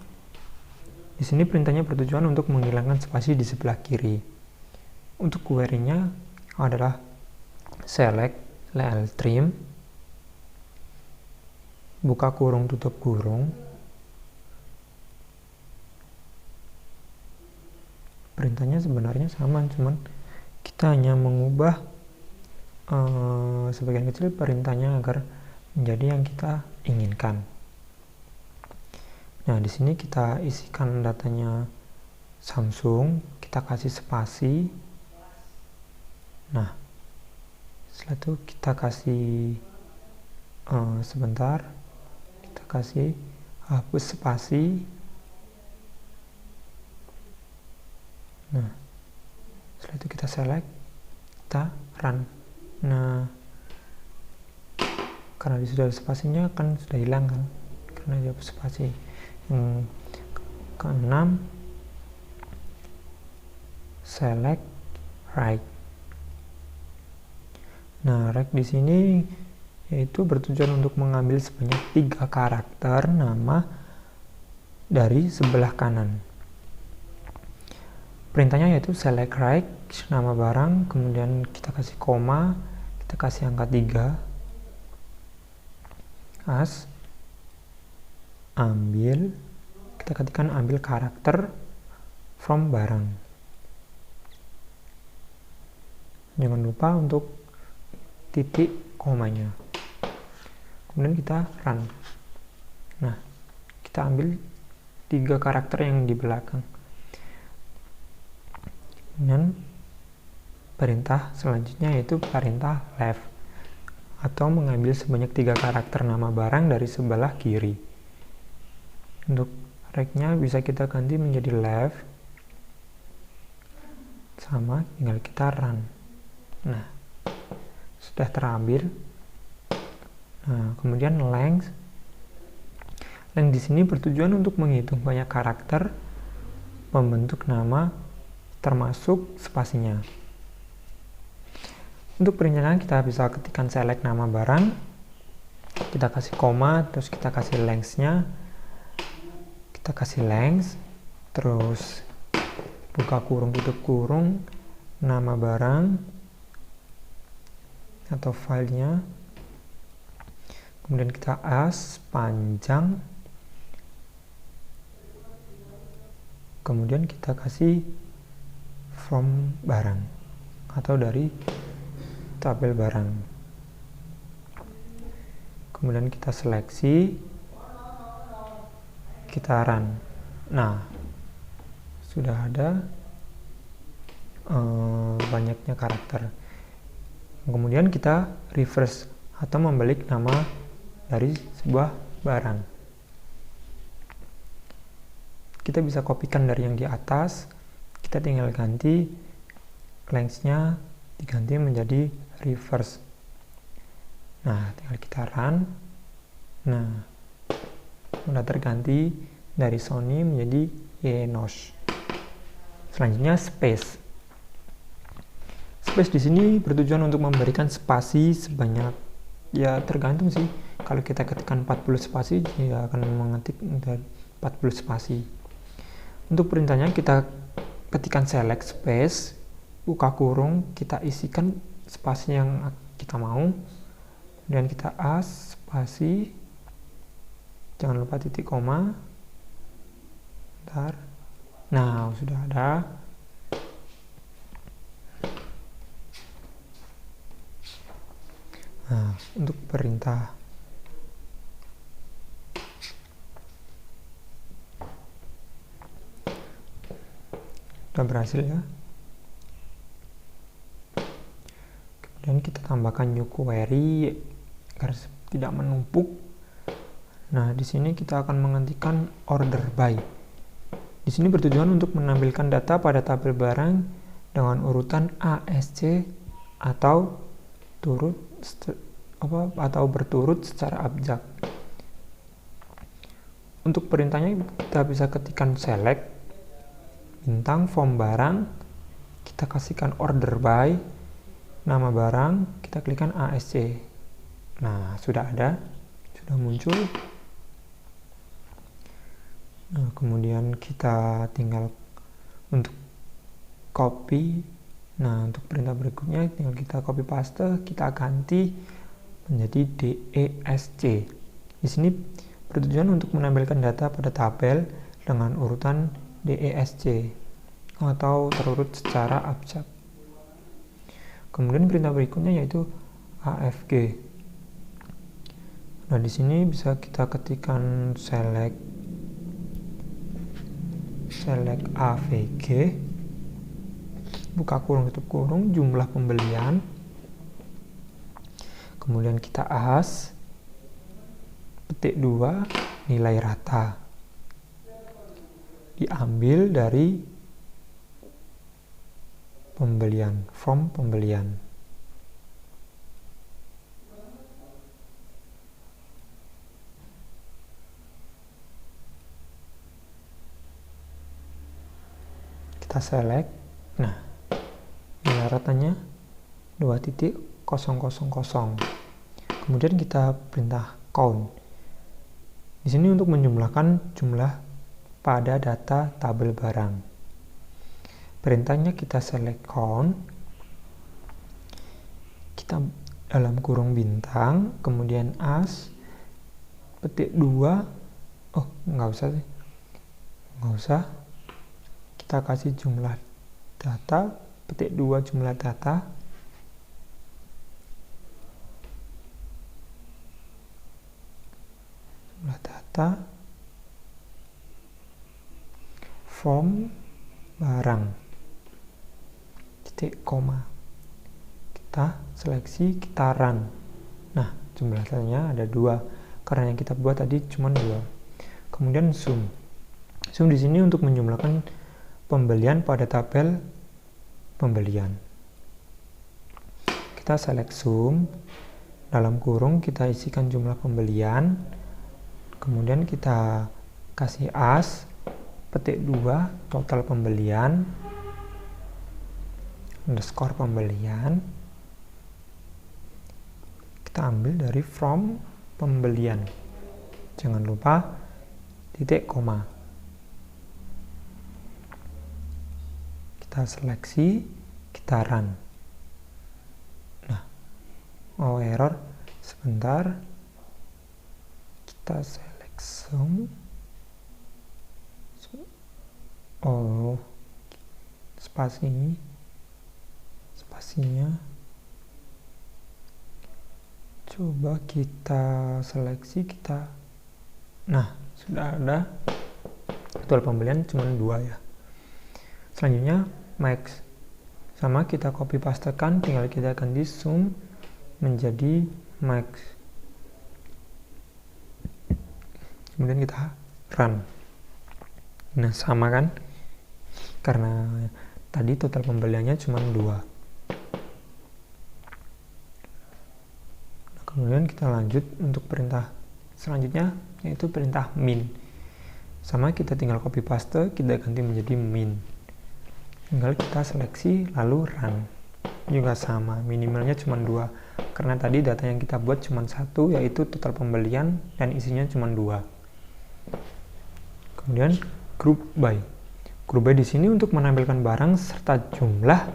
Di sini perintahnya bertujuan untuk menghilangkan spasi di sebelah kiri. Untuk query-nya adalah select ltrim, buka kurung, tutup kurung. Perintahnya sebenarnya sama, cuman kita hanya mengubah sebagian kecil perintahnya agar menjadi yang kita inginkan. Nah, di sini kita isikan datanya Samsung, kita kasih spasi. Nah, setelah itu kita kasih sebentar, kita kasih hapus spasi. Nah, setelah itu kita select, kita run. Nah, karena sudah spasinya kan sudah hilang kan, karena dihapus spasi. Yang keenam, select right. Nah, right di sini yaitu bertujuan untuk mengambil sebanyak 3 karakter nama dari sebelah kanan. Perintahnya yaitu select right, nama barang, kemudian kita kasih koma, kita kasih angka 3, as, ambil, kita ketikkan ambil karakter from barang. Jangan lupa untuk titik komanya. Kemudian kita run. Nah, kita ambil 3 karakter yang di belakang. Dan perintah selanjutnya yaitu perintah left, atau mengambil sebanyak 3 karakter nama barang dari sebelah kiri. Untuk right-nya bisa kita ganti menjadi left, sama tinggal kita run. Nah, sudah terambil. Nah, kemudian length di sini bertujuan untuk menghitung banyak karakter membentuk nama termasuk spasinya. Untuk perencanaan kita bisa ketikkan select nama barang, kita kasih koma, terus kita kasih length-nya, kita kasih length, terus buka kurung, tutup kurung, nama barang atau filenya, kemudian kita as panjang, kemudian kita kasih from barang atau dari tabel barang. Kemudian kita seleksi, kita run. Nah, sudah ada banyaknya karakter. Kemudian kita reverse atau membalik nama dari sebuah barang. Kita bisa kopikan dari yang di atas, kita tinggal ganti length-nya, diganti menjadi reverse. Nah, tinggal kita run. Nah, sudah terganti dari Sony menjadi Yenos. Selanjutnya space. Space di sini bertujuan untuk memberikan spasi sebanyak, ya tergantung sih. Kalau kita ketikkan 40 spasi, dia akan mengetik 40 spasi. Untuk perintahnya kita ketikkan select space, buka kurung, kita isikan spasi yang kita mau, dan kita as spasi, jangan lupa titik koma. Bentar. Nah, sudah ada. Nah, untuk perintah sudah berhasil ya. Kemudian kita tambahkan new query agar tidak menumpuk. Nah, di sini kita akan menghentikan order by. Di sini bertujuan untuk menampilkan data pada tabel barang dengan urutan ASC atau berturut secara abjad. Untuk perintahnya kita bisa ketikkan select bintang form barang, kita kasihkan order by, nama barang, kita klikkan ASC. Nah, sudah ada, sudah muncul. Nah, kemudian kita tinggal untuk copy. Nah, untuk perintah berikutnya tinggal kita copy paste, kita ganti menjadi DESC. Di sini bertujuan untuk menampilkan data pada tabel dengan urutan DESC atau terurut secara abjad. Kemudian perintah berikutnya yaitu AFG. Nah, di sini bisa kita ketikkan select AVG, buka kurung tutup kurung, jumlah pembelian, kemudian kita as petik 2 nilai rata, diambil dari pembelian, from pembelian. Kita select. Nah, nilai ratanya 2.000. Kemudian kita perintah count. Di sini untuk menjumlahkan jumlah pada data tabel barang. Perintahnya kita select count, kita dalam kurung bintang, kemudian as petik 2. Oh, nggak usah, kita kasih jumlah data, petik 2 jumlah data, form barang, titik koma, kita seleksi, kita run. Nah, jumlah datanya ada 2 karena yang kita buat tadi cuma 2. Kemudian zoom di sini untuk menjumlahkan pembelian pada tabel pembelian. Kita select zoom, dalam kurung kita isikan jumlah pembelian, kemudian kita kasih as petik 2 total pembelian underscore pembelian, kita ambil dari from pembelian, jangan lupa titik koma. Kita seleksi, kita run. Nah, error, sebentar, kita select zoom. oh spasinya coba kita seleksi, nah sudah ada total pembelian cuma 2 ya. Selanjutnya max, sama kita copy pastekan, tinggal kita ganti sum menjadi max, kemudian kita run. Nah sama kan, karena tadi total pembeliannya cuma 2. Kemudian kita lanjut untuk perintah selanjutnya, yaitu perintah min. Sama kita tinggal copy paste, kita ganti menjadi min. Tinggal kita seleksi lalu run. Juga sama, minimalnya cuma 2. Karena tadi data yang kita buat cuma 1, yaitu total pembelian dan isinya cuma 2. Kemudian group by. Group by di sini untuk menampilkan barang serta jumlah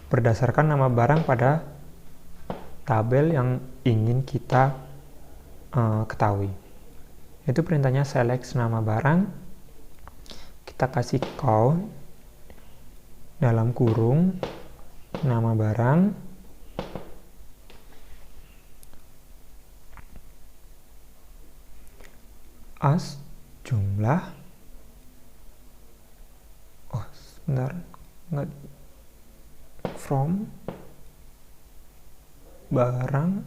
berdasarkan nama barang pada tabel yang ingin kita ketahui. Itu perintahnya select nama barang, kita kasih count dalam kurung nama barang, as jumlah, from barang.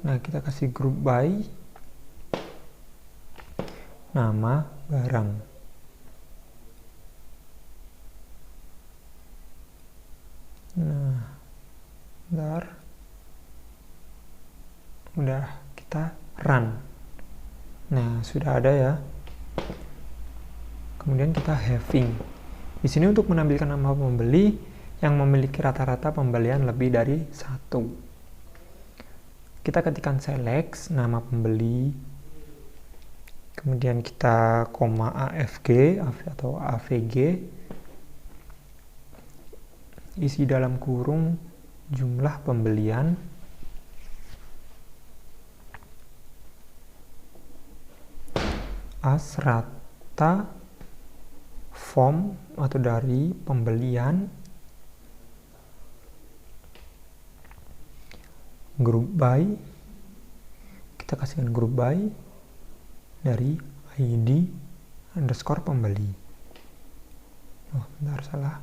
Nah kita kasih group by nama barang. Nah bentar, udah kita run. Nah sudah ada ya. Kemudian kita having. Di sini untuk menampilkan nama pembeli yang memiliki rata-rata pembelian lebih dari 1. Kita ketikkan select nama pembeli, kemudian kita koma AFG atau AVG, isi dalam kurung jumlah pembelian, as rata form atau dari pembelian, group by, kita kasihkan group by dari ID underscore pembeli. Oh bentar, salah,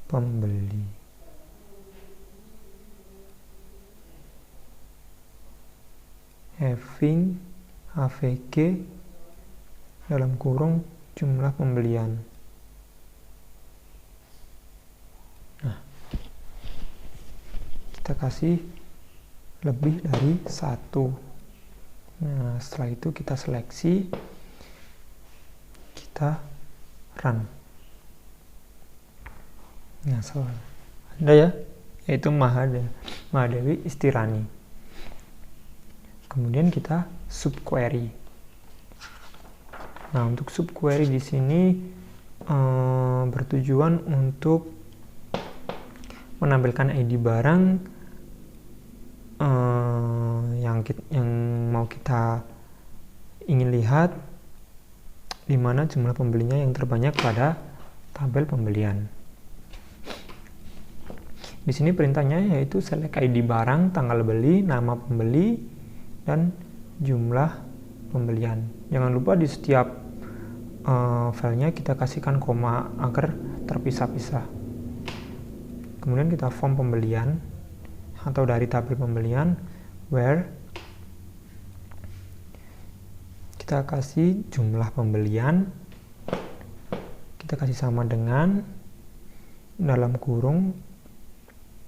pembeli. Having AVG dalam kurung jumlah pembelian. Nah kita kasih lebih dari 1. Nah setelah itu kita seleksi, kita run. Nah ada ya, yaitu Mahadewi Istirani. Kemudian kita subquery. Nah untuk subquery di sini bertujuan untuk menampilkan ID barang yang mau kita ingin lihat, di mana jumlah pembelinya yang terbanyak pada tabel pembelian. Di sini perintahnya yaitu select ID barang, tanggal beli, nama pembeli, dan jumlah pembelian. Jangan lupa di setiap filenya kita kasihkan koma agar terpisah-pisah. Kemudian kita form pembelian atau dari tabel pembelian, where kita kasih jumlah pembelian, kita kasih sama dengan dalam kurung,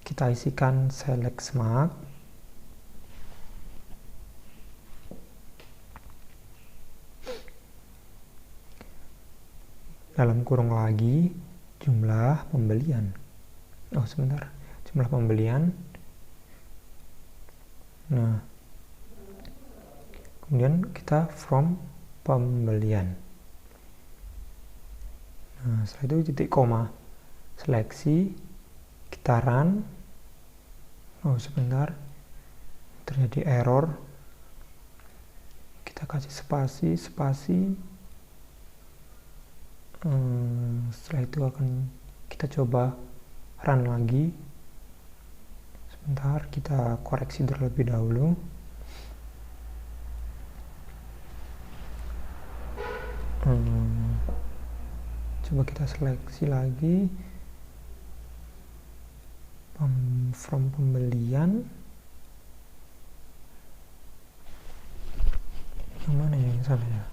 kita isikan select smart, dalam kurung lagi jumlah pembelian. Oh sebentar, jumlah pembelian. Nah kemudian kita from pembelian. Nah setelah itu titik koma, seleksi, kita run. Oh sebentar, terjadi error, kita kasih spasi, Setelah itu akan kita coba run lagi. Sebentar, kita koreksi terlebih dahulu. Coba kita seleksi lagi from pembelian. Yang mana yang salah ya?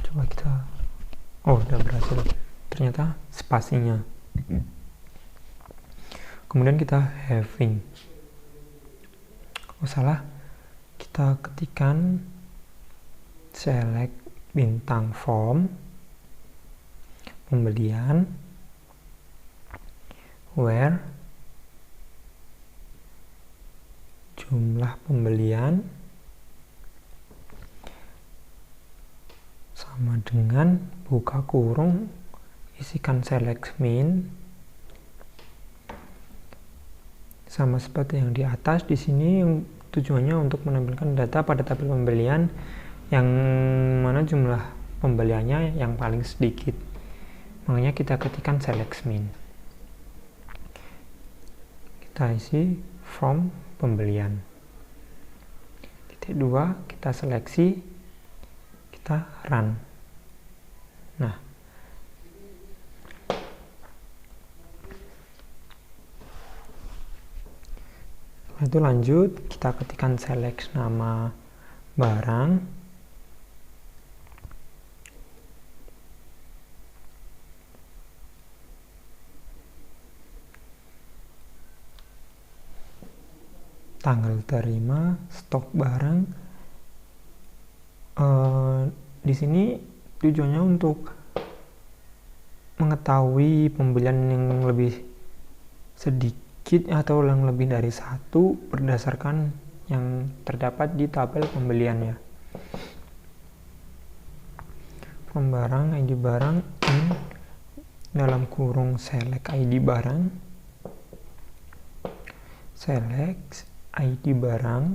Coba kita, udah berhasil. Ternyata spasinya. Kemudian kita having. Salah. Kita ketikkan select bintang form pembelian where jumlah pembelian sama dengan buka kurung, isikan select min. Sama seperti yang di atas, di sini tujuannya untuk menampilkan data pada tabel pembelian yang mana jumlah pembeliannya yang paling sedikit. Makanya kita ketikkan select min. Kita isi from pembelian. Titik 2 kita seleksi, kita run. Nah, setelah itu lanjut, kita ketikkan select nama barang, tanggal terima, stok barang. Di sini tujuannya untuk mengetahui pembelian yang lebih sedikit atau yang lebih dari satu berdasarkan yang terdapat di tabel pembeliannya. From barang, ID barang, in dalam kurung select ID barang, select ID barang,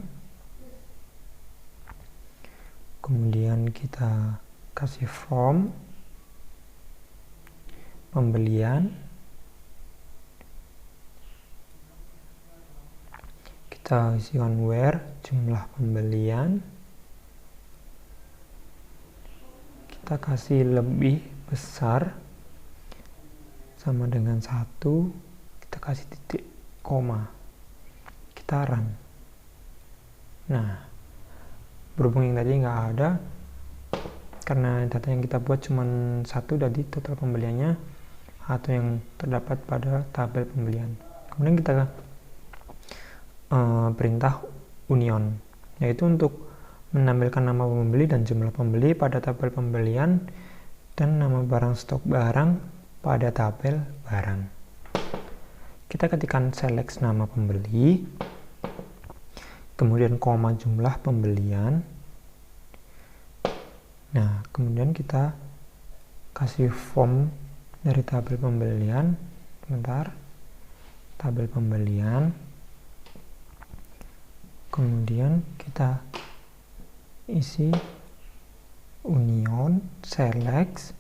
kemudian kita kasih from pembelian, kita isikan where jumlah pembelian, kita kasih lebih besar sama dengan 1, kita kasih titik koma, kita run. Nah, berhubung yang tadi nggak ada, karena data yang kita buat cuma 1 dari total pembeliannya atau yang terdapat pada tabel pembelian. Kemudian kita perintah union, yaitu untuk menampilkan nama pembeli dan jumlah pembeli pada tabel pembelian dan nama barang stok barang pada tabel barang. Kita ketikkan select nama pembeli, kemudian koma jumlah pembelian. Nah, kemudian kita kasih form dari tabel pembelian. Bentar, tabel pembelian. Kemudian kita isi union select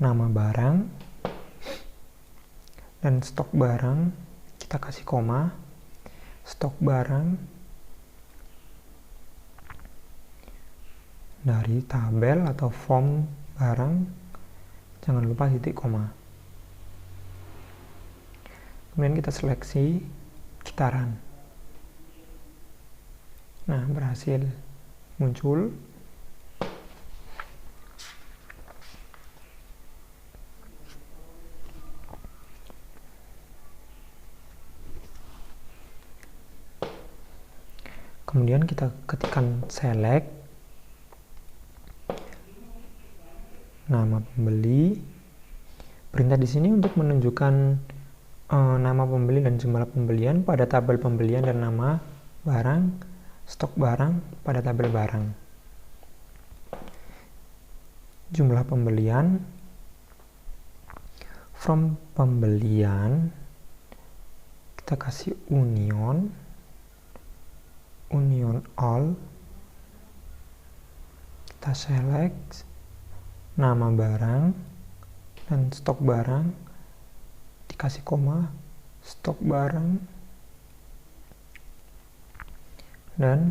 nama barang dan stok barang, kita kasih koma, stok barang dari tabel atau form barang, jangan lupa titik koma. Kemudian kita seleksi, kita run. Nah, berhasil muncul. Kemudian kita ketikkan select nama pembeli. Perintah di sini untuk menunjukkan nama pembeli dan jumlah pembelian pada tabel pembelian dan nama barang, stok barang pada tabel barang. Jumlah pembelian, from pembelian, kita kasih union all, kita select nama barang dan stok barang, dikasih koma, stok barang, dan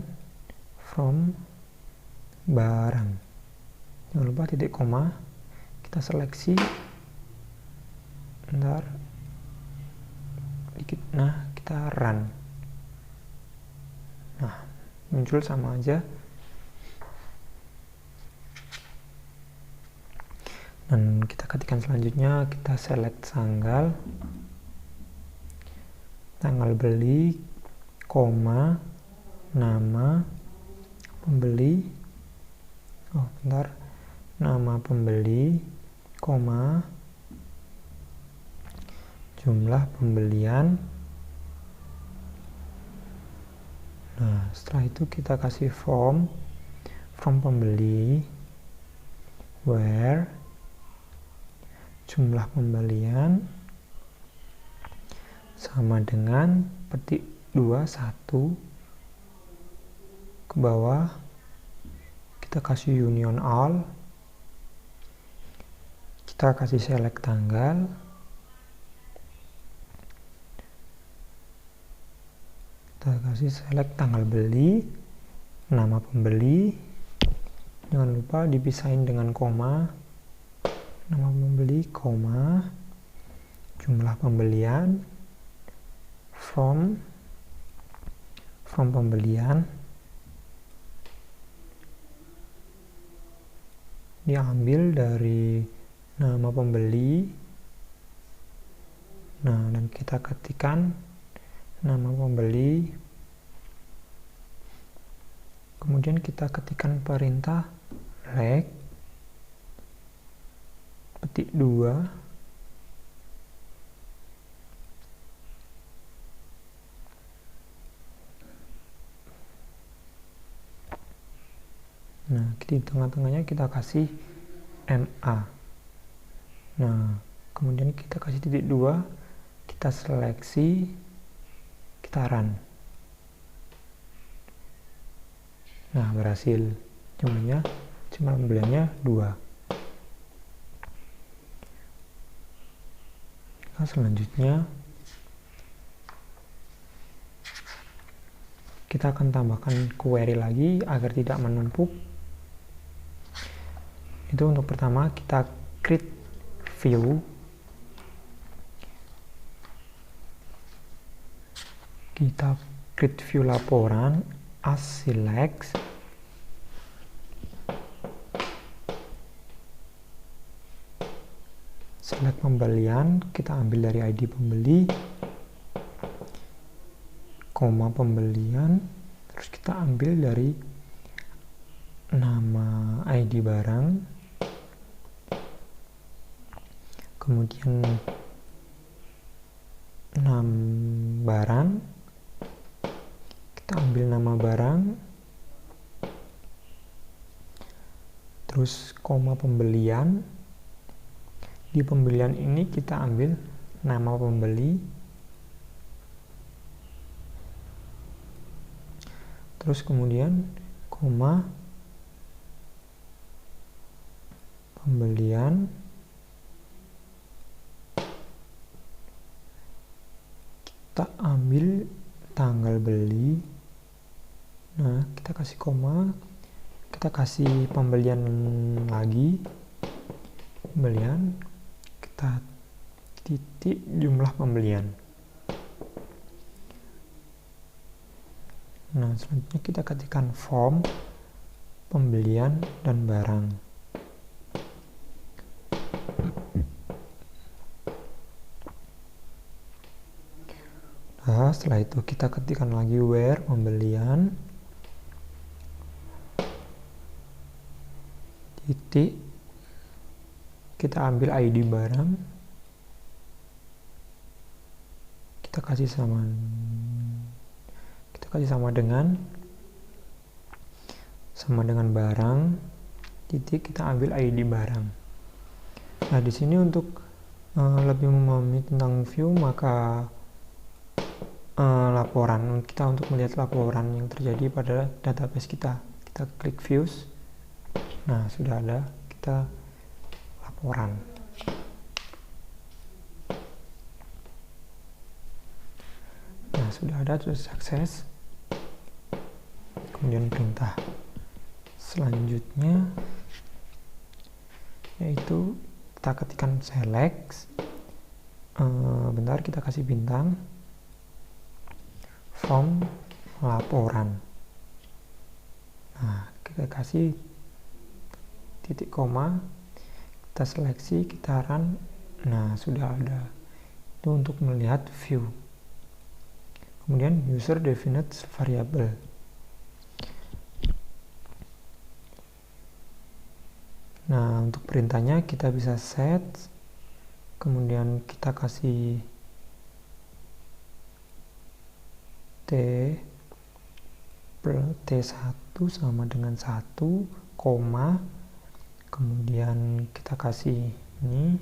from barang. Jangan lupa titik koma, kita seleksi, bentar, dikit, nah kita run. Nah, muncul sama aja. Dan kita ketikkan selanjutnya, kita select tanggal beli, koma, nama pembeli, nama pembeli, koma, jumlah pembelian. Nah, setelah itu kita kasih from pembeli, where, jumlah pembelian sama dengan petik 21 ke bawah, kita kasih union all, kita kasih select tanggal, kita kasih select tanggal beli, nama pembeli, jangan lupa dipisahin dengan koma, nama pembeli, koma, jumlah pembelian, from pembelian, diambil dari nama pembeli. Nah, dan kita ketikkan nama pembeli, kemudian kita ketikkan perintah reg petik 2, nah di tengah-tengahnya kita kasih MA. Nah, kemudian kita kasih titik 2, kita seleksi, kita run. Nah, berhasil. Jumlah pembeliannya 2. Nah, selanjutnya kita akan tambahkan query lagi agar tidak menumpuk. Itu untuk pertama, kita create view, laporan as select, pembelian, kita ambil dari ID pembeli, koma pembelian, terus kita ambil dari nama ID barang, kemudian nama barang, kita ambil nama barang, terus koma pembelian, di pembelian ini kita ambil nama pembeli, terus kemudian koma pembelian, kita ambil tanggal beli, nah kita kasih koma, kita kasih pembelian lagi, pembelian, kita titik jumlah pembelian. Nah, selanjutnya kita ketikkan form pembelian dan barang. Nah, setelah itu kita ketikkan lagi where pembelian, titik, kita ambil ID barang, kita kasih sama dengan barang, titik, kita ambil ID barang. Nah, di sini untuk lebih memahami tentang view, maka laporan kita, untuk melihat laporan yang terjadi pada database kita klik views. Nah, sudah ada kita laporan. Nah, sudah ada, sudah sukses. Kemudian perintah selanjutnya yaitu kita ketikkan select, bentar kita kasih bintang, from laporan. Nah, kita kasih titik koma, kita seleksi, kita run. Nah, sudah ada. Itu untuk melihat view. Kemudian user definite variable. Nah, untuk perintahnya kita bisa set, kemudian kita kasih T1 sama dengan 1, koma, kemudian kita kasih ini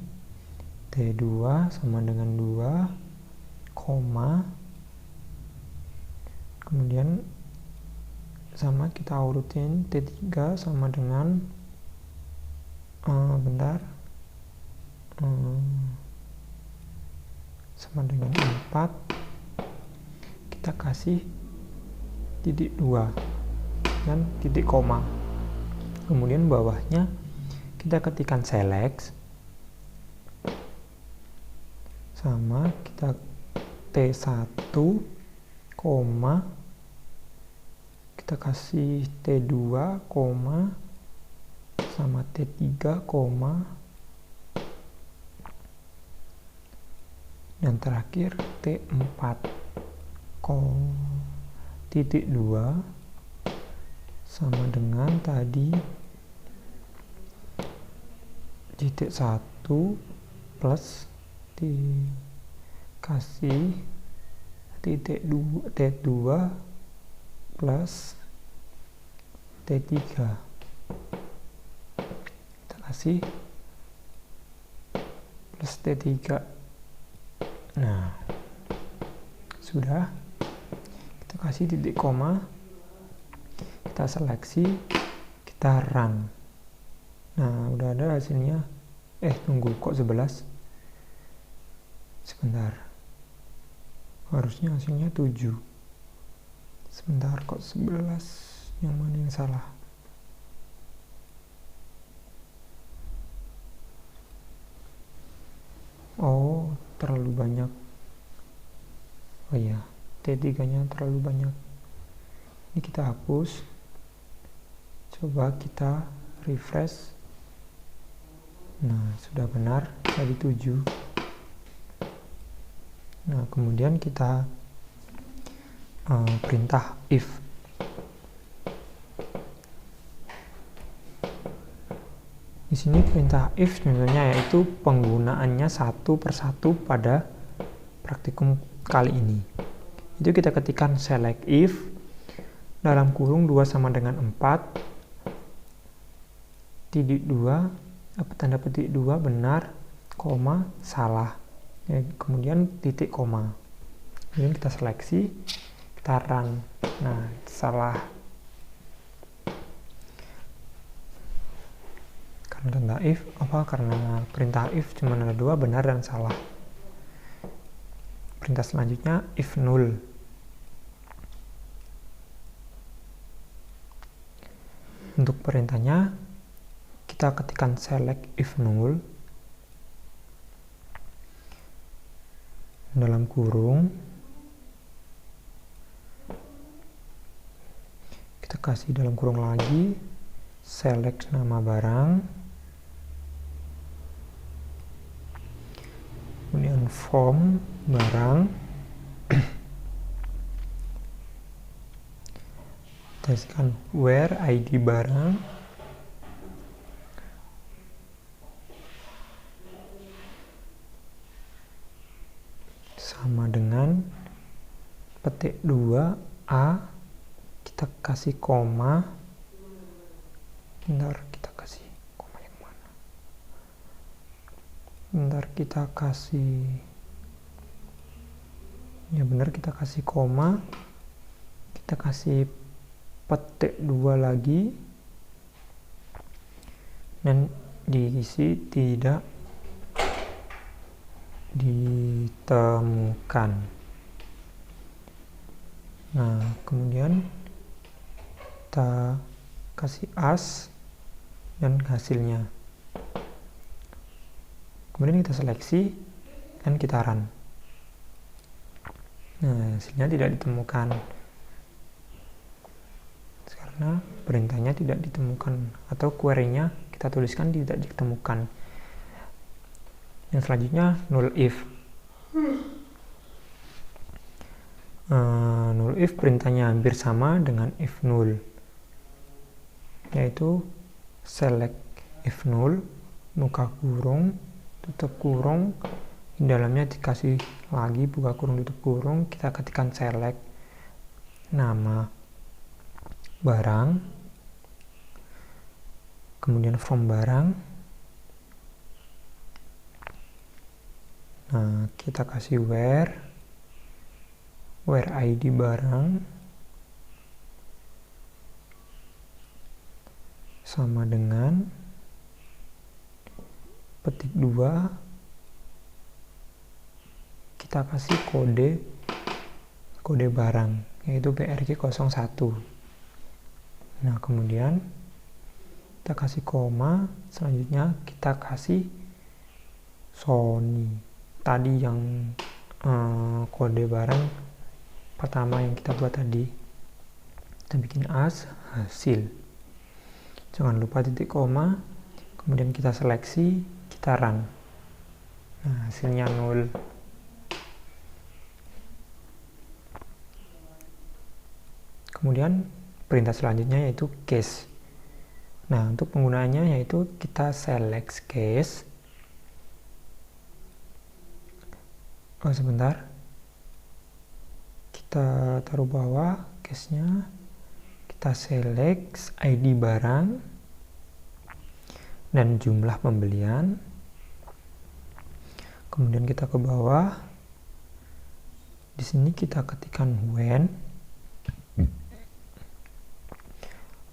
T2 sama dengan 2, koma, kemudian sama kita urutin T3 sama dengan sama dengan 4, kita kasih titik 2 dan titik koma, kemudian bawahnya kita ketikkan select sama kita T1, koma, kita kasih T2, koma, sama T3, koma, dan terakhir T4, titik 2 sama dengan tadi titik 1 plus dikasih titik 2, T2 plus T3, kita kasih plus T3. Nah, sudah, kita kasih titik koma, kita seleksi, kita run. Nah, udah ada hasilnya. Tunggu, kok 11? Sebentar, harusnya hasilnya 7. Sebentar, kok 11? Yang mana yang salah? Oh, terlalu banyak. Oh iya, T3 nya terlalu banyak. Ini kita hapus. Coba kita refresh. Nah, sudah benar, jadi 7. Nah, kemudian kita perintah if. Di sini perintah if sebenarnya yaitu penggunaannya satu persatu pada praktikum kali ini. Itu kita ketikkan select if dalam kurung 2 sama dengan 4, titik 2, tanda petik 2 benar, koma, salah. Ya, kemudian titik koma. Kemudian kita seleksi, kita run. Nah, salah. Karena karena perintah if cuma ada 2, benar dan salah. Perintah selanjutnya if null. Untuk perintahnya kita ketikkan select if null dalam kurung, kita kasih dalam kurung lagi select nama barang, kemudian form barang, teskan where ID barang, sama dengan petik 2A, kita kasih koma, bentar kita kasih koma yang mana, bentar kita kasih, ya benar kita kasih koma, kita kasih petik 2 lagi, dan diisi tidak ditemukan. Nah, kemudian kita kasih as dan hasilnya. Kemudian kita seleksi dan kita run. Nah, hasilnya tidak ditemukan karena perintahnya tidak ditemukan, atau query-nya kita tuliskan tidak ditemukan. Yang selanjutnya null if. Null if perintahnya hampir sama dengan if null, yaitu select if null, buka kurung, tutup kurung, di dalamnya dikasih lagi buka kurung tutup kurung, kita ketikkan select nama barang, kemudian from barang. Nah, kita kasih where ID barang sama dengan petik 2, kita kasih kode barang, yaitu BRG01. Nah, kemudian kita kasih koma, selanjutnya kita kasih Sony. Tadi yang kode barang pertama yang kita buat tadi, kita bikin as hasil. Jangan lupa titik koma, kemudian kita seleksi, kita run. Nah, hasilnya 0. Kemudian perintah selanjutnya yaitu case. Nah, untuk penggunaannya yaitu kita select case. Sebentar. Kita taruh bawah case-nya. Kita select ID barang dan jumlah pembelian. Kemudian kita ke bawah. Di sini kita ketikkan when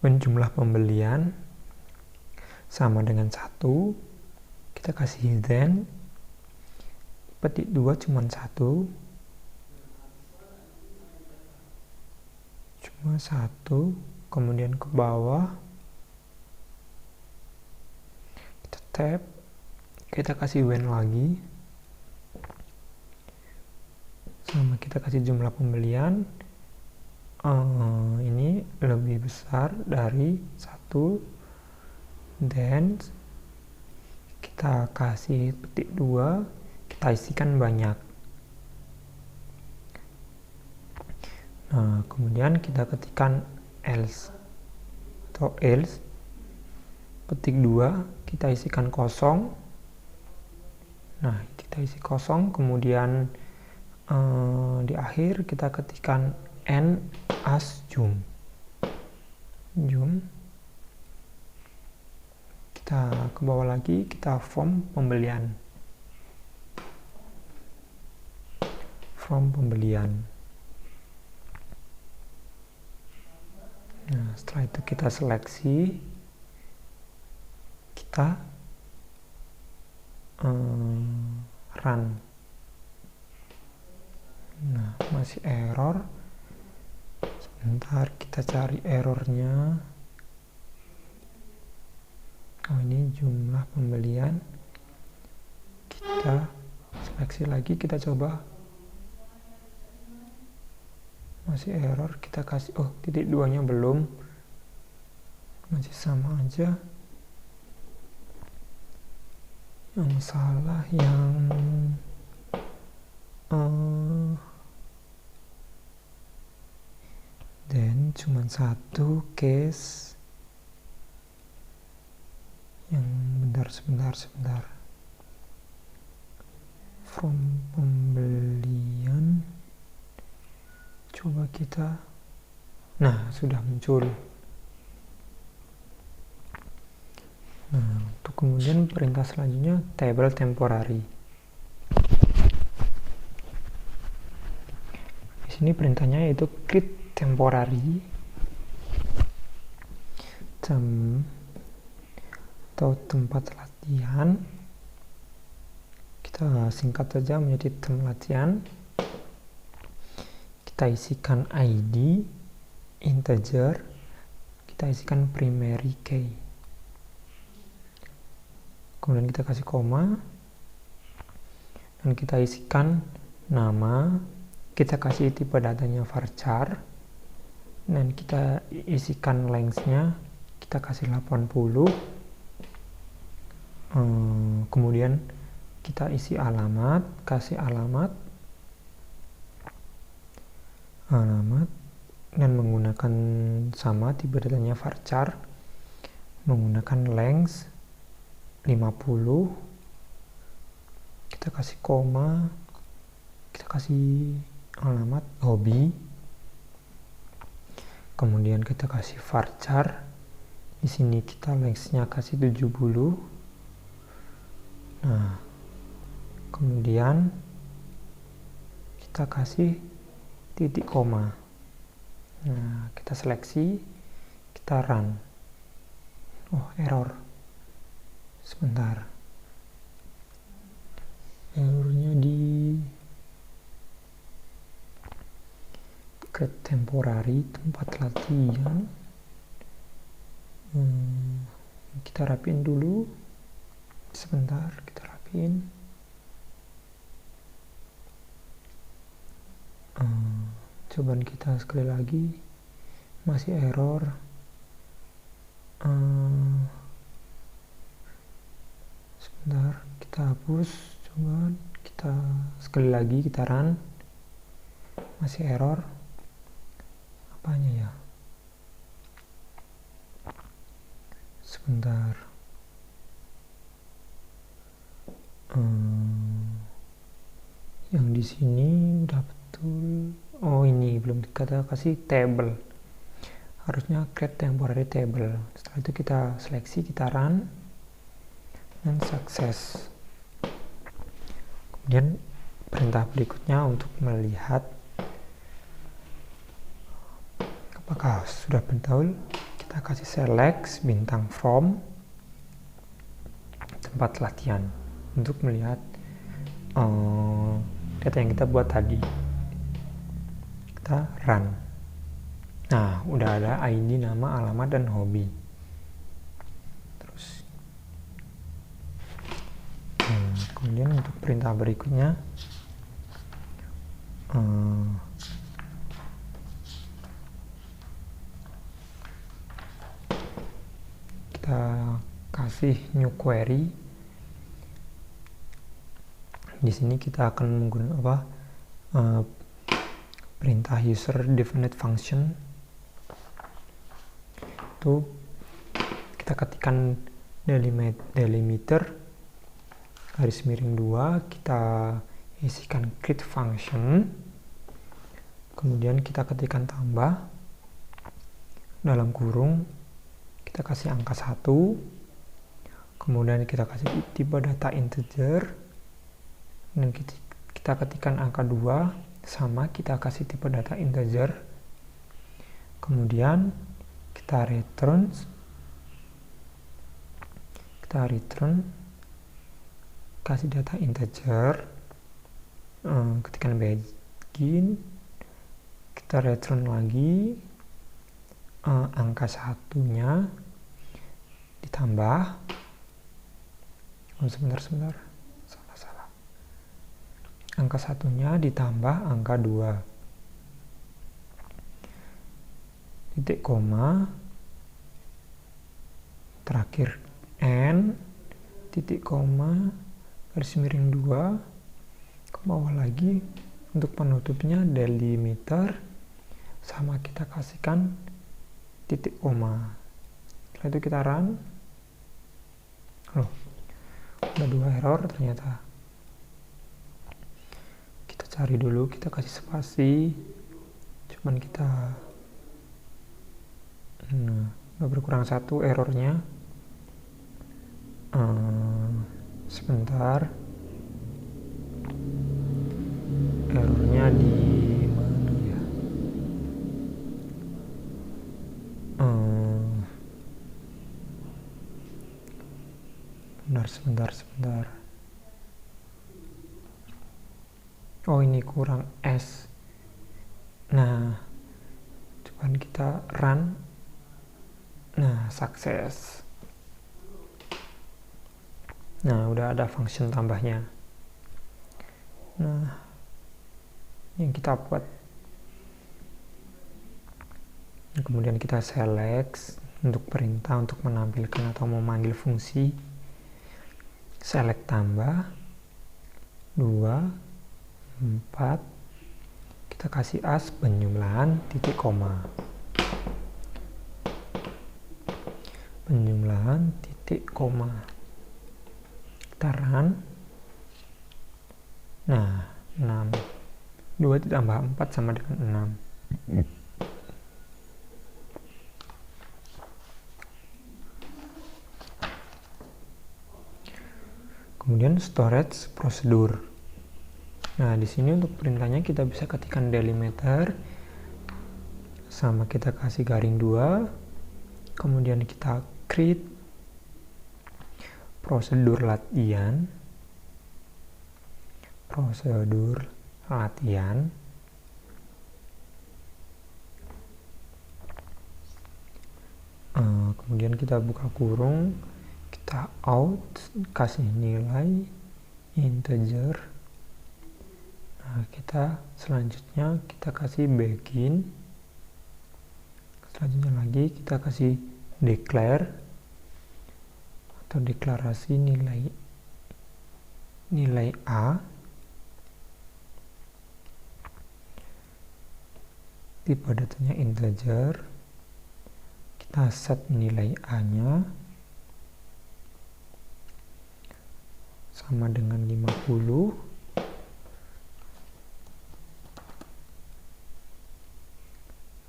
jumlah pembelian sama dengan 1, kita kasih then petik 2 cuma 1, kemudian ke bawah kita tab, kita kasih when lagi sama kita kasih jumlah pembelian. Ini lebih besar dari 1, dan kita kasih petik 2, kita isikan banyak. Nah, kemudian kita ketikkan else atau else petik 2, kita isikan kosong. Nah, kita isi kosong, kemudian di akhir kita ketikkan n as zoom. Kita ke bawah lagi, kita from pembelian. Nah, setelah itu kita seleksi, kita run. Nah, masih error. Sebentar, kita cari errornya. Ini jumlah pembelian. Kita seleksi lagi, kita coba. Masih error, kita kasih titik 2 nya belum. Masih sama aja. Yang salah yang dan cuma 1 case yang sebentar from pembelian, coba kita, nah sudah muncul. Nah, untuk kemudian perintah selanjutnya table temporary. Di sini perintahnya yaitu create temporary atau tempat latihan. Kita singkat saja menjadi tem latihan. Kita isikan ID integer, kita isikan primary key, kemudian kita kasih koma, dan kita isikan nama, kita kasih tipe datanya varchar, dan kita isikan length-nya, kita kasih 80. Kemudian kita isi alamat, kasih alamat, dan menggunakan sama tipe datanya varchar, menggunakan length 50. Kita kasih koma, kita kasih alamat hobi, kemudian kita kasih varchar. Di sini kita length-nya kasih 70. Nah, kemudian kita kasih titik koma. Nah, kita seleksi, kita run. Oh, error. Sebentar. Errornya di create temporary tempat latihan. Kita rapiin dulu. Sebentar, kita rapiin. Cobaan kita sekali lagi, masih error. Sebentar, kita hapus. Coba kita sekali lagi, kita run. Masih error. Apanya ya? Sebentar. Yang di sini udah betul. Oh, ini belum kita kasih table. Harusnya create temporary table. Setelah itu kita seleksi, kita run, dan sukses. Kemudian perintah berikutnya untuk melihat apakah sudah betul, kita kasih select bintang from tempat latihan untuk melihat data yang kita buat tadi. Kita run. Nah, udah ada ID, nama, alamat, dan hobi. Terus kemudian untuk perintah berikutnya kita kasih new query. Di sini kita akan menggunakan perintah user defined function. Itu kita ketikkan delimiter garis miring 2, kita isikan create function, kemudian kita ketikkan tambah dalam kurung, kita kasih angka 1, kemudian kita kasih tipe data integer, dan kita ketikkan angka 2 sama, kita kasih tipe data integer, kemudian kita return kasih data integer, ketikkan begin, kita return lagi, angka 1-nya ditambah, sebentar, salah, angka 1-nya ditambah angka 2, titik koma, terakhir n, titik koma, garis miring 2, ke bawah lagi, untuk penutupnya delimiter, sama kita kasihkan titik koma. Setelah itu kita run. Loh, ada 2 error ternyata. Kita cari dulu, kita kasih spasi, cuman kita udah berkurang 1 errornya. Sebentar, errornya di mana ya? sebentar. Oh, ini kurang S. Nah, coba kita run. Nah, sukses. Nah, udah ada function tambahnya. Nah, yang kita buat. Kemudian kita select untuk perintah untuk menampilkan atau memanggil fungsi. Select tambah 2 4, kita kasih as penjumlahan titik koma, kita run. Nah, 6, 2 ditambah 4 sama dengan 6. Kemudian storage prosedur. Nah, di sini untuk perintahnya kita bisa ketikkan delimiter sama kita kasih garing 2. Kemudian kita create prosedur latihan. Kemudian kita buka kurung, kita out, kasih nilai integer. Nah, selanjutnya kita kasih begin. Selanjutnya lagi kita kasih declare atau deklarasi nilai A. Tipe datanya integer. Kita set nilai A-nya sama dengan 50.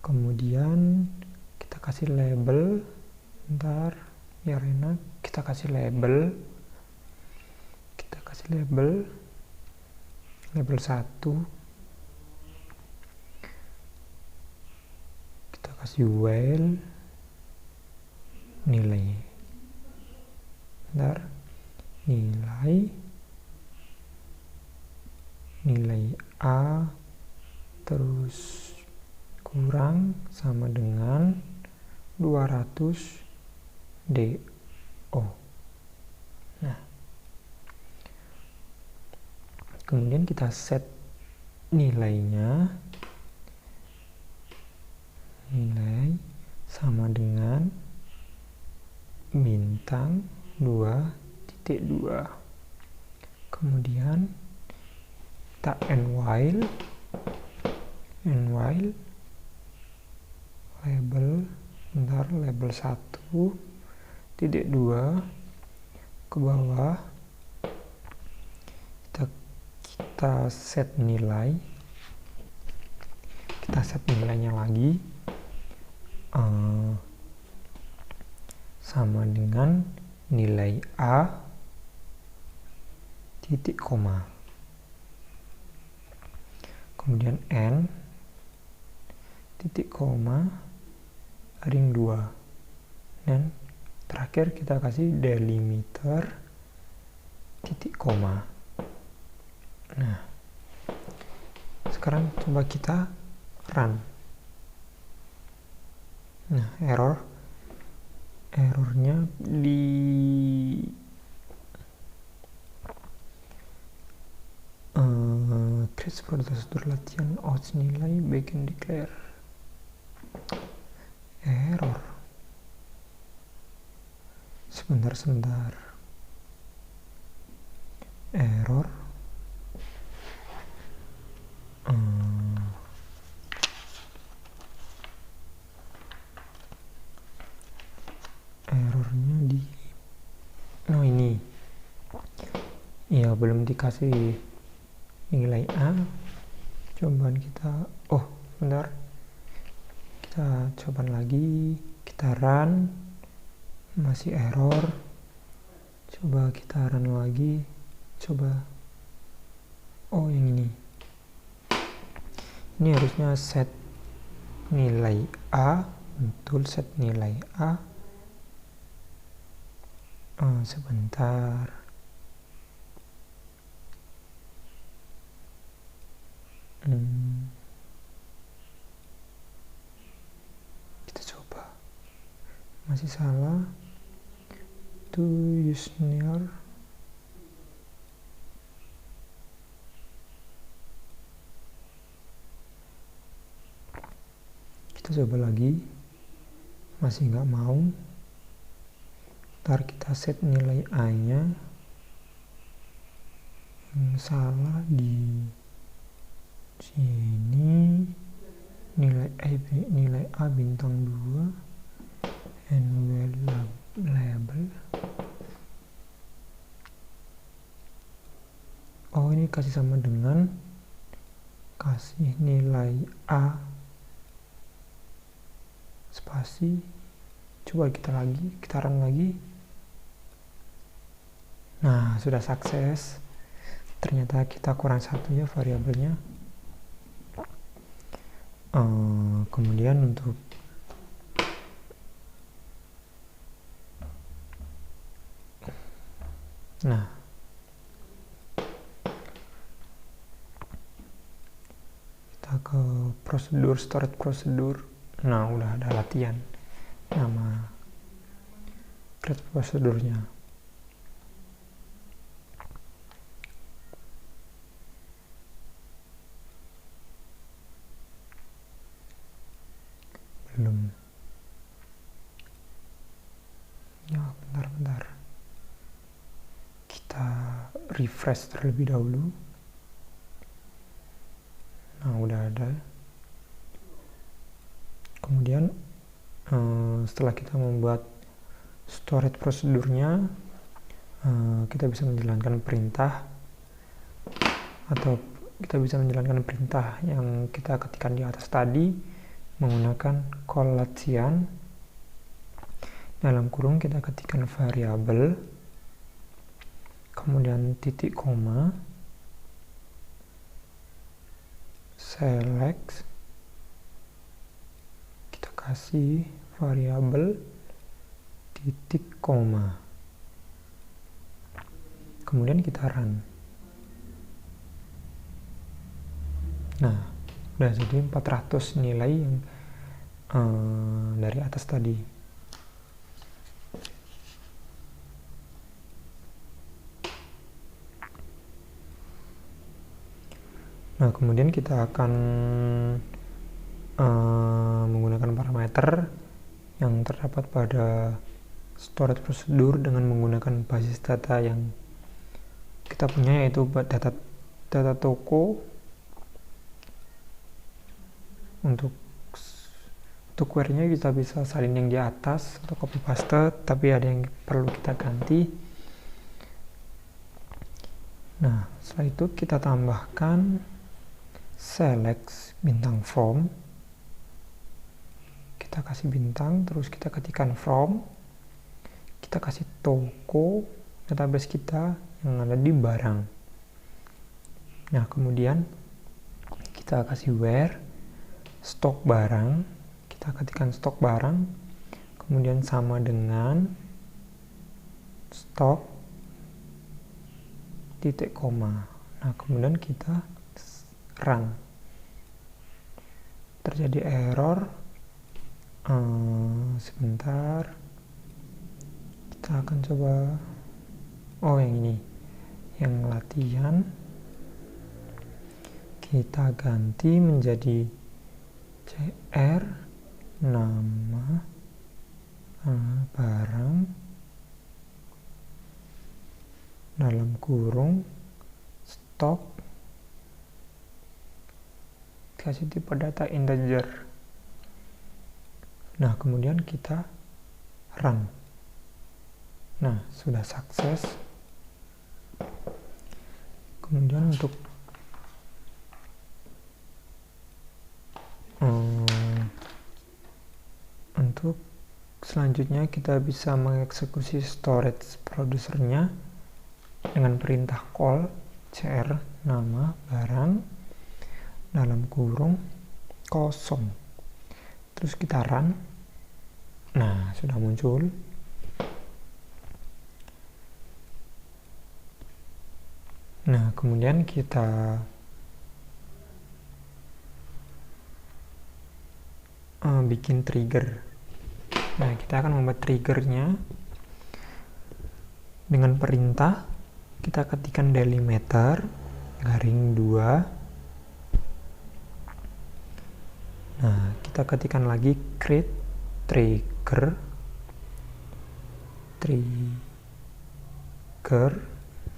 Kemudian kita kasih label, biar enak, kita kasih label 1, kita kasih while nilai A terus kurang sama dengan 200 DO. Nah, kemudian kita set nilai sama dengan bintang 2.2. Kemudian kita end while label 1.2 ke bawah, kita set nilainya lagi sama dengan nilai A titik koma, kemudian N titik koma ring 2, dan terakhir kita kasih delimiter titik koma. Nah, sekarang coba kita run. Nah, errornya di create prosedur latihan out nilai begin declare error. Sebentar. Error. Errornya di ini. Ya, belum dikasih nilai A. Cobaan kita bentar. Kita coba lagi, kita run, masih error. Coba kita run lagi, yang ini harusnya set nilai A, betul set nilai A. Sebentar. Kita coba. Masih salah. To use near. Kita coba lagi. Masih nggak mau. Ntar kita set nilai A-nya. Salah di sini. Nilai A bintang 2 and label. Ini kasih sama dengan kasih nilai A spasi. Coba kita run lagi. Nah, sudah sukses. Ternyata kita kurang satu ya variabelnya. Kemudian untuk kita ke prosedur, storage prosedur. Nah, udah ada latihan nama create prosedurnya. Belum. Ya, bentar. Kita refresh terlebih dahulu. Nah, udah ada. Kemudian setelah kita membuat storage prosedurnya, kita bisa menjalankan perintah, atau kita bisa menjalankan perintah yang kita ketikkan di atas tadi menggunakan call latihan. Dalam kurung kita ketikkan variabel, kemudian titik koma, select, kita kasih variabel titik koma, kemudian kita run. Nah, udah jadi 400 nilai yang dari atas tadi. Nah, kemudian kita akan menggunakan parameter yang terdapat pada storage prosedur dengan menggunakan basis data yang kita punya, yaitu data toko. Untuk query-nya kita bisa salin yang di atas atau copy paste, tapi ada yang perlu kita ganti. Nah, setelah itu kita tambahkan select bintang from, kita kasih bintang, terus kita ketikkan from, kita kasih toko database kita yang ada di barang. Nah, kemudian kita kasih where stok barang, kita ketikkan stok barang, kemudian sama dengan stok titik koma. Nah, kemudian kita run. Terjadi error. Sebentar, kita akan coba yang ini, yang latihan kita ganti menjadi CR nama barang dalam kurung stok, kasih tipe data integer. Nah, kemudian kita run. Nah, sudah sukses. Kemudian untuk selanjutnya kita bisa mengeksekusi storage producernya dengan perintah call cr nama barang dalam kurung kosong, terus kita run. Nah, sudah muncul. Nah, kemudian kita bikin trigger. Nah, kita akan membuat triggernya dengan perintah kita ketikkan delimiter garing 2. Nah, kita ketikkan lagi create trigger.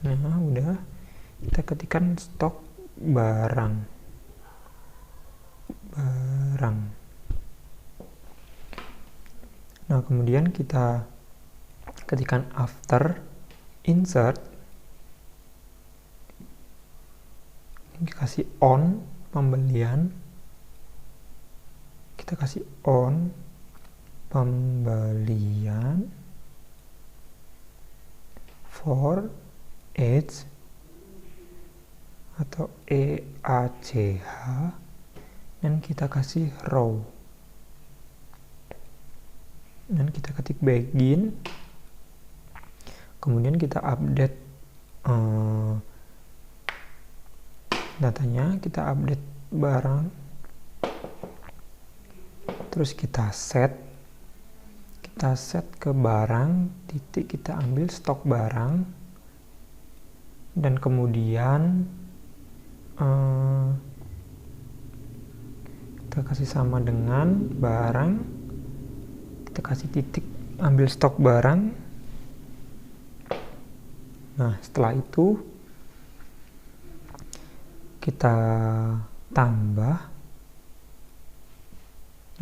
Nah, udah. Kita ketikkan stok barang. Nah, kemudian kita ketikkan after insert, ini kasih on pembelian, kita kasih on pembelian for age atau EACH, dan kita kasih row, dan kita ketik begin. Kemudian kita update datanya, kita update barang, terus kita set ke barang, titik, kita ambil stok barang, dan kemudian kita kasih sama dengan barang, kita kasih titik, ambil stok barang. Nah, setelah itu kita tambah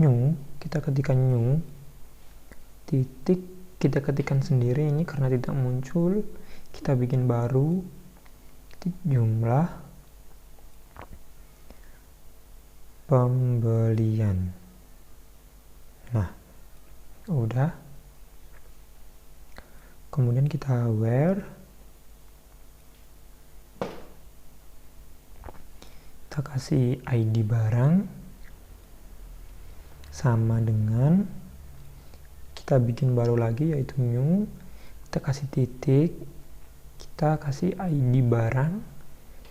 new, kita ketikkan new, titik, kita ketikkan sendiri ini karena tidak muncul, kita bikin baru, titik jumlah pembelian. Nah, udah. Kemudian kita where, kita kasih ID barang sama dengan, kita bikin baru lagi yaitu new, kita kasih titik, kita kasih ID barang,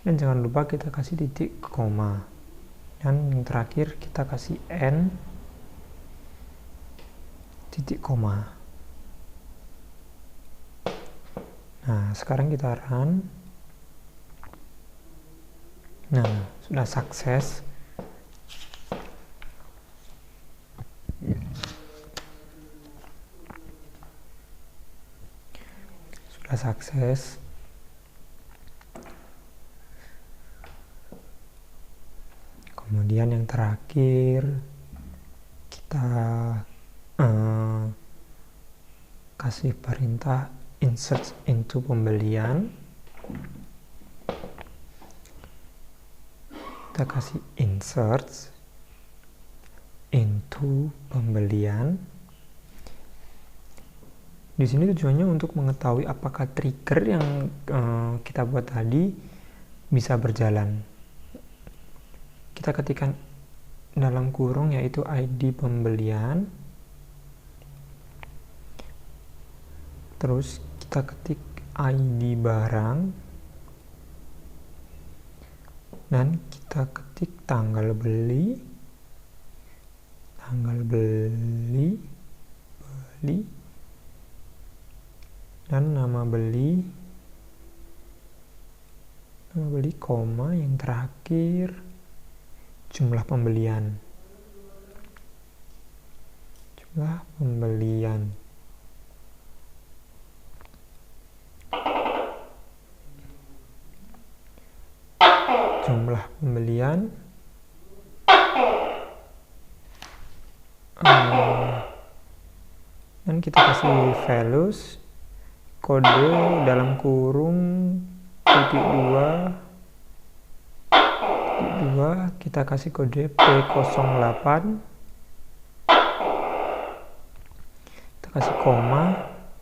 dan jangan lupa kita kasih titik koma, dan yang terakhir kita kasih n titik koma. Nah, sekarang kita run. Nah, sudah sukses. Kemudian yang terakhir kita kasih perintah insert into pembelian. Kita kasih insert into pembelian. Di sini tujuannya untuk mengetahui apakah trigger yang kita buat tadi bisa berjalan. Kita ketikkan dalam kurung yaitu ID pembelian. Terus kita ketik ID barang. Dan kita ketik tanggal beli, dan nama beli, koma, yang terakhir jumlah pembelian. Jumlah pembelian. Dan kita kasih values, kode dalam kurung titik 2, kita kasih kode P08, kita kasih koma,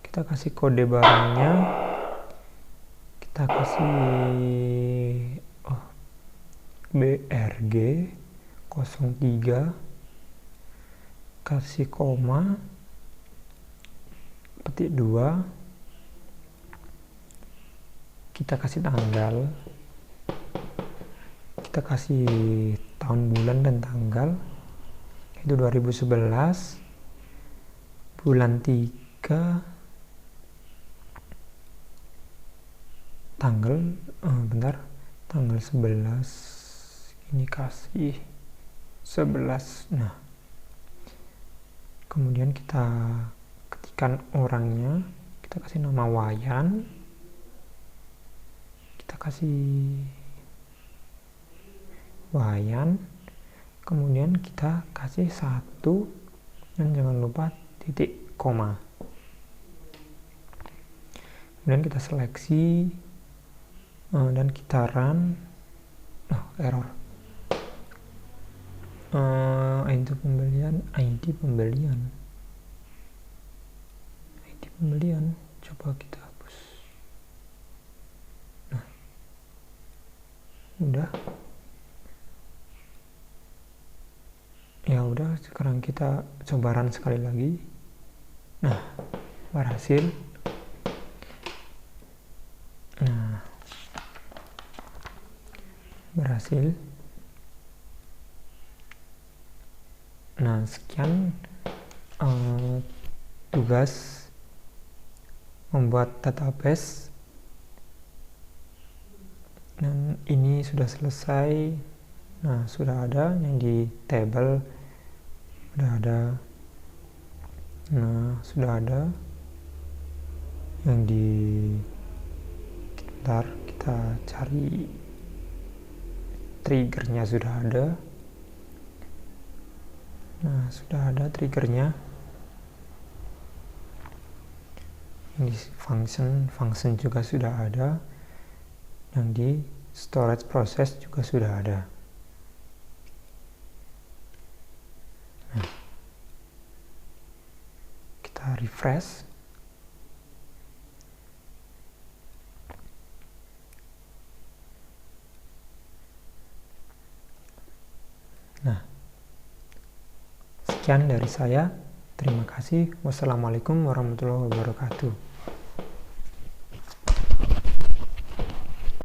kita kasih kode barangnya, kita kasih BRG 03, kasih koma, petik 2, kita kasih tanggal, kita kasih tahun, bulan, dan tanggal. Itu 2011 bulan 3 tanggal tanggal 11, ini kasih 11. Nah, kemudian kita ketikkan orangnya, kita kasih nama Wayan, kita kasih Wayan, kemudian kita kasih 1 dan jangan lupa titik koma. Kemudian kita seleksi dan kita run. Error. ID pembelian coba kita hapus. Nah, udah ya, udah. Sekarang kita coba run sekali lagi. Nah, berhasil. Nah, sekian tugas membuat database, dan ini sudah selesai. Nah, sudah ada yang di table, sudah ada. Nah, sudah ada yang di, bentar, kita cari triggernya, sudah ada. Nah, sudah ada triggernya. Ini function juga sudah ada. Yang di storage process juga sudah ada. Nah, kita refresh. Nah, sekian dari saya. Terima kasih. Wassalamualaikum warahmatullahi wabarakatuh.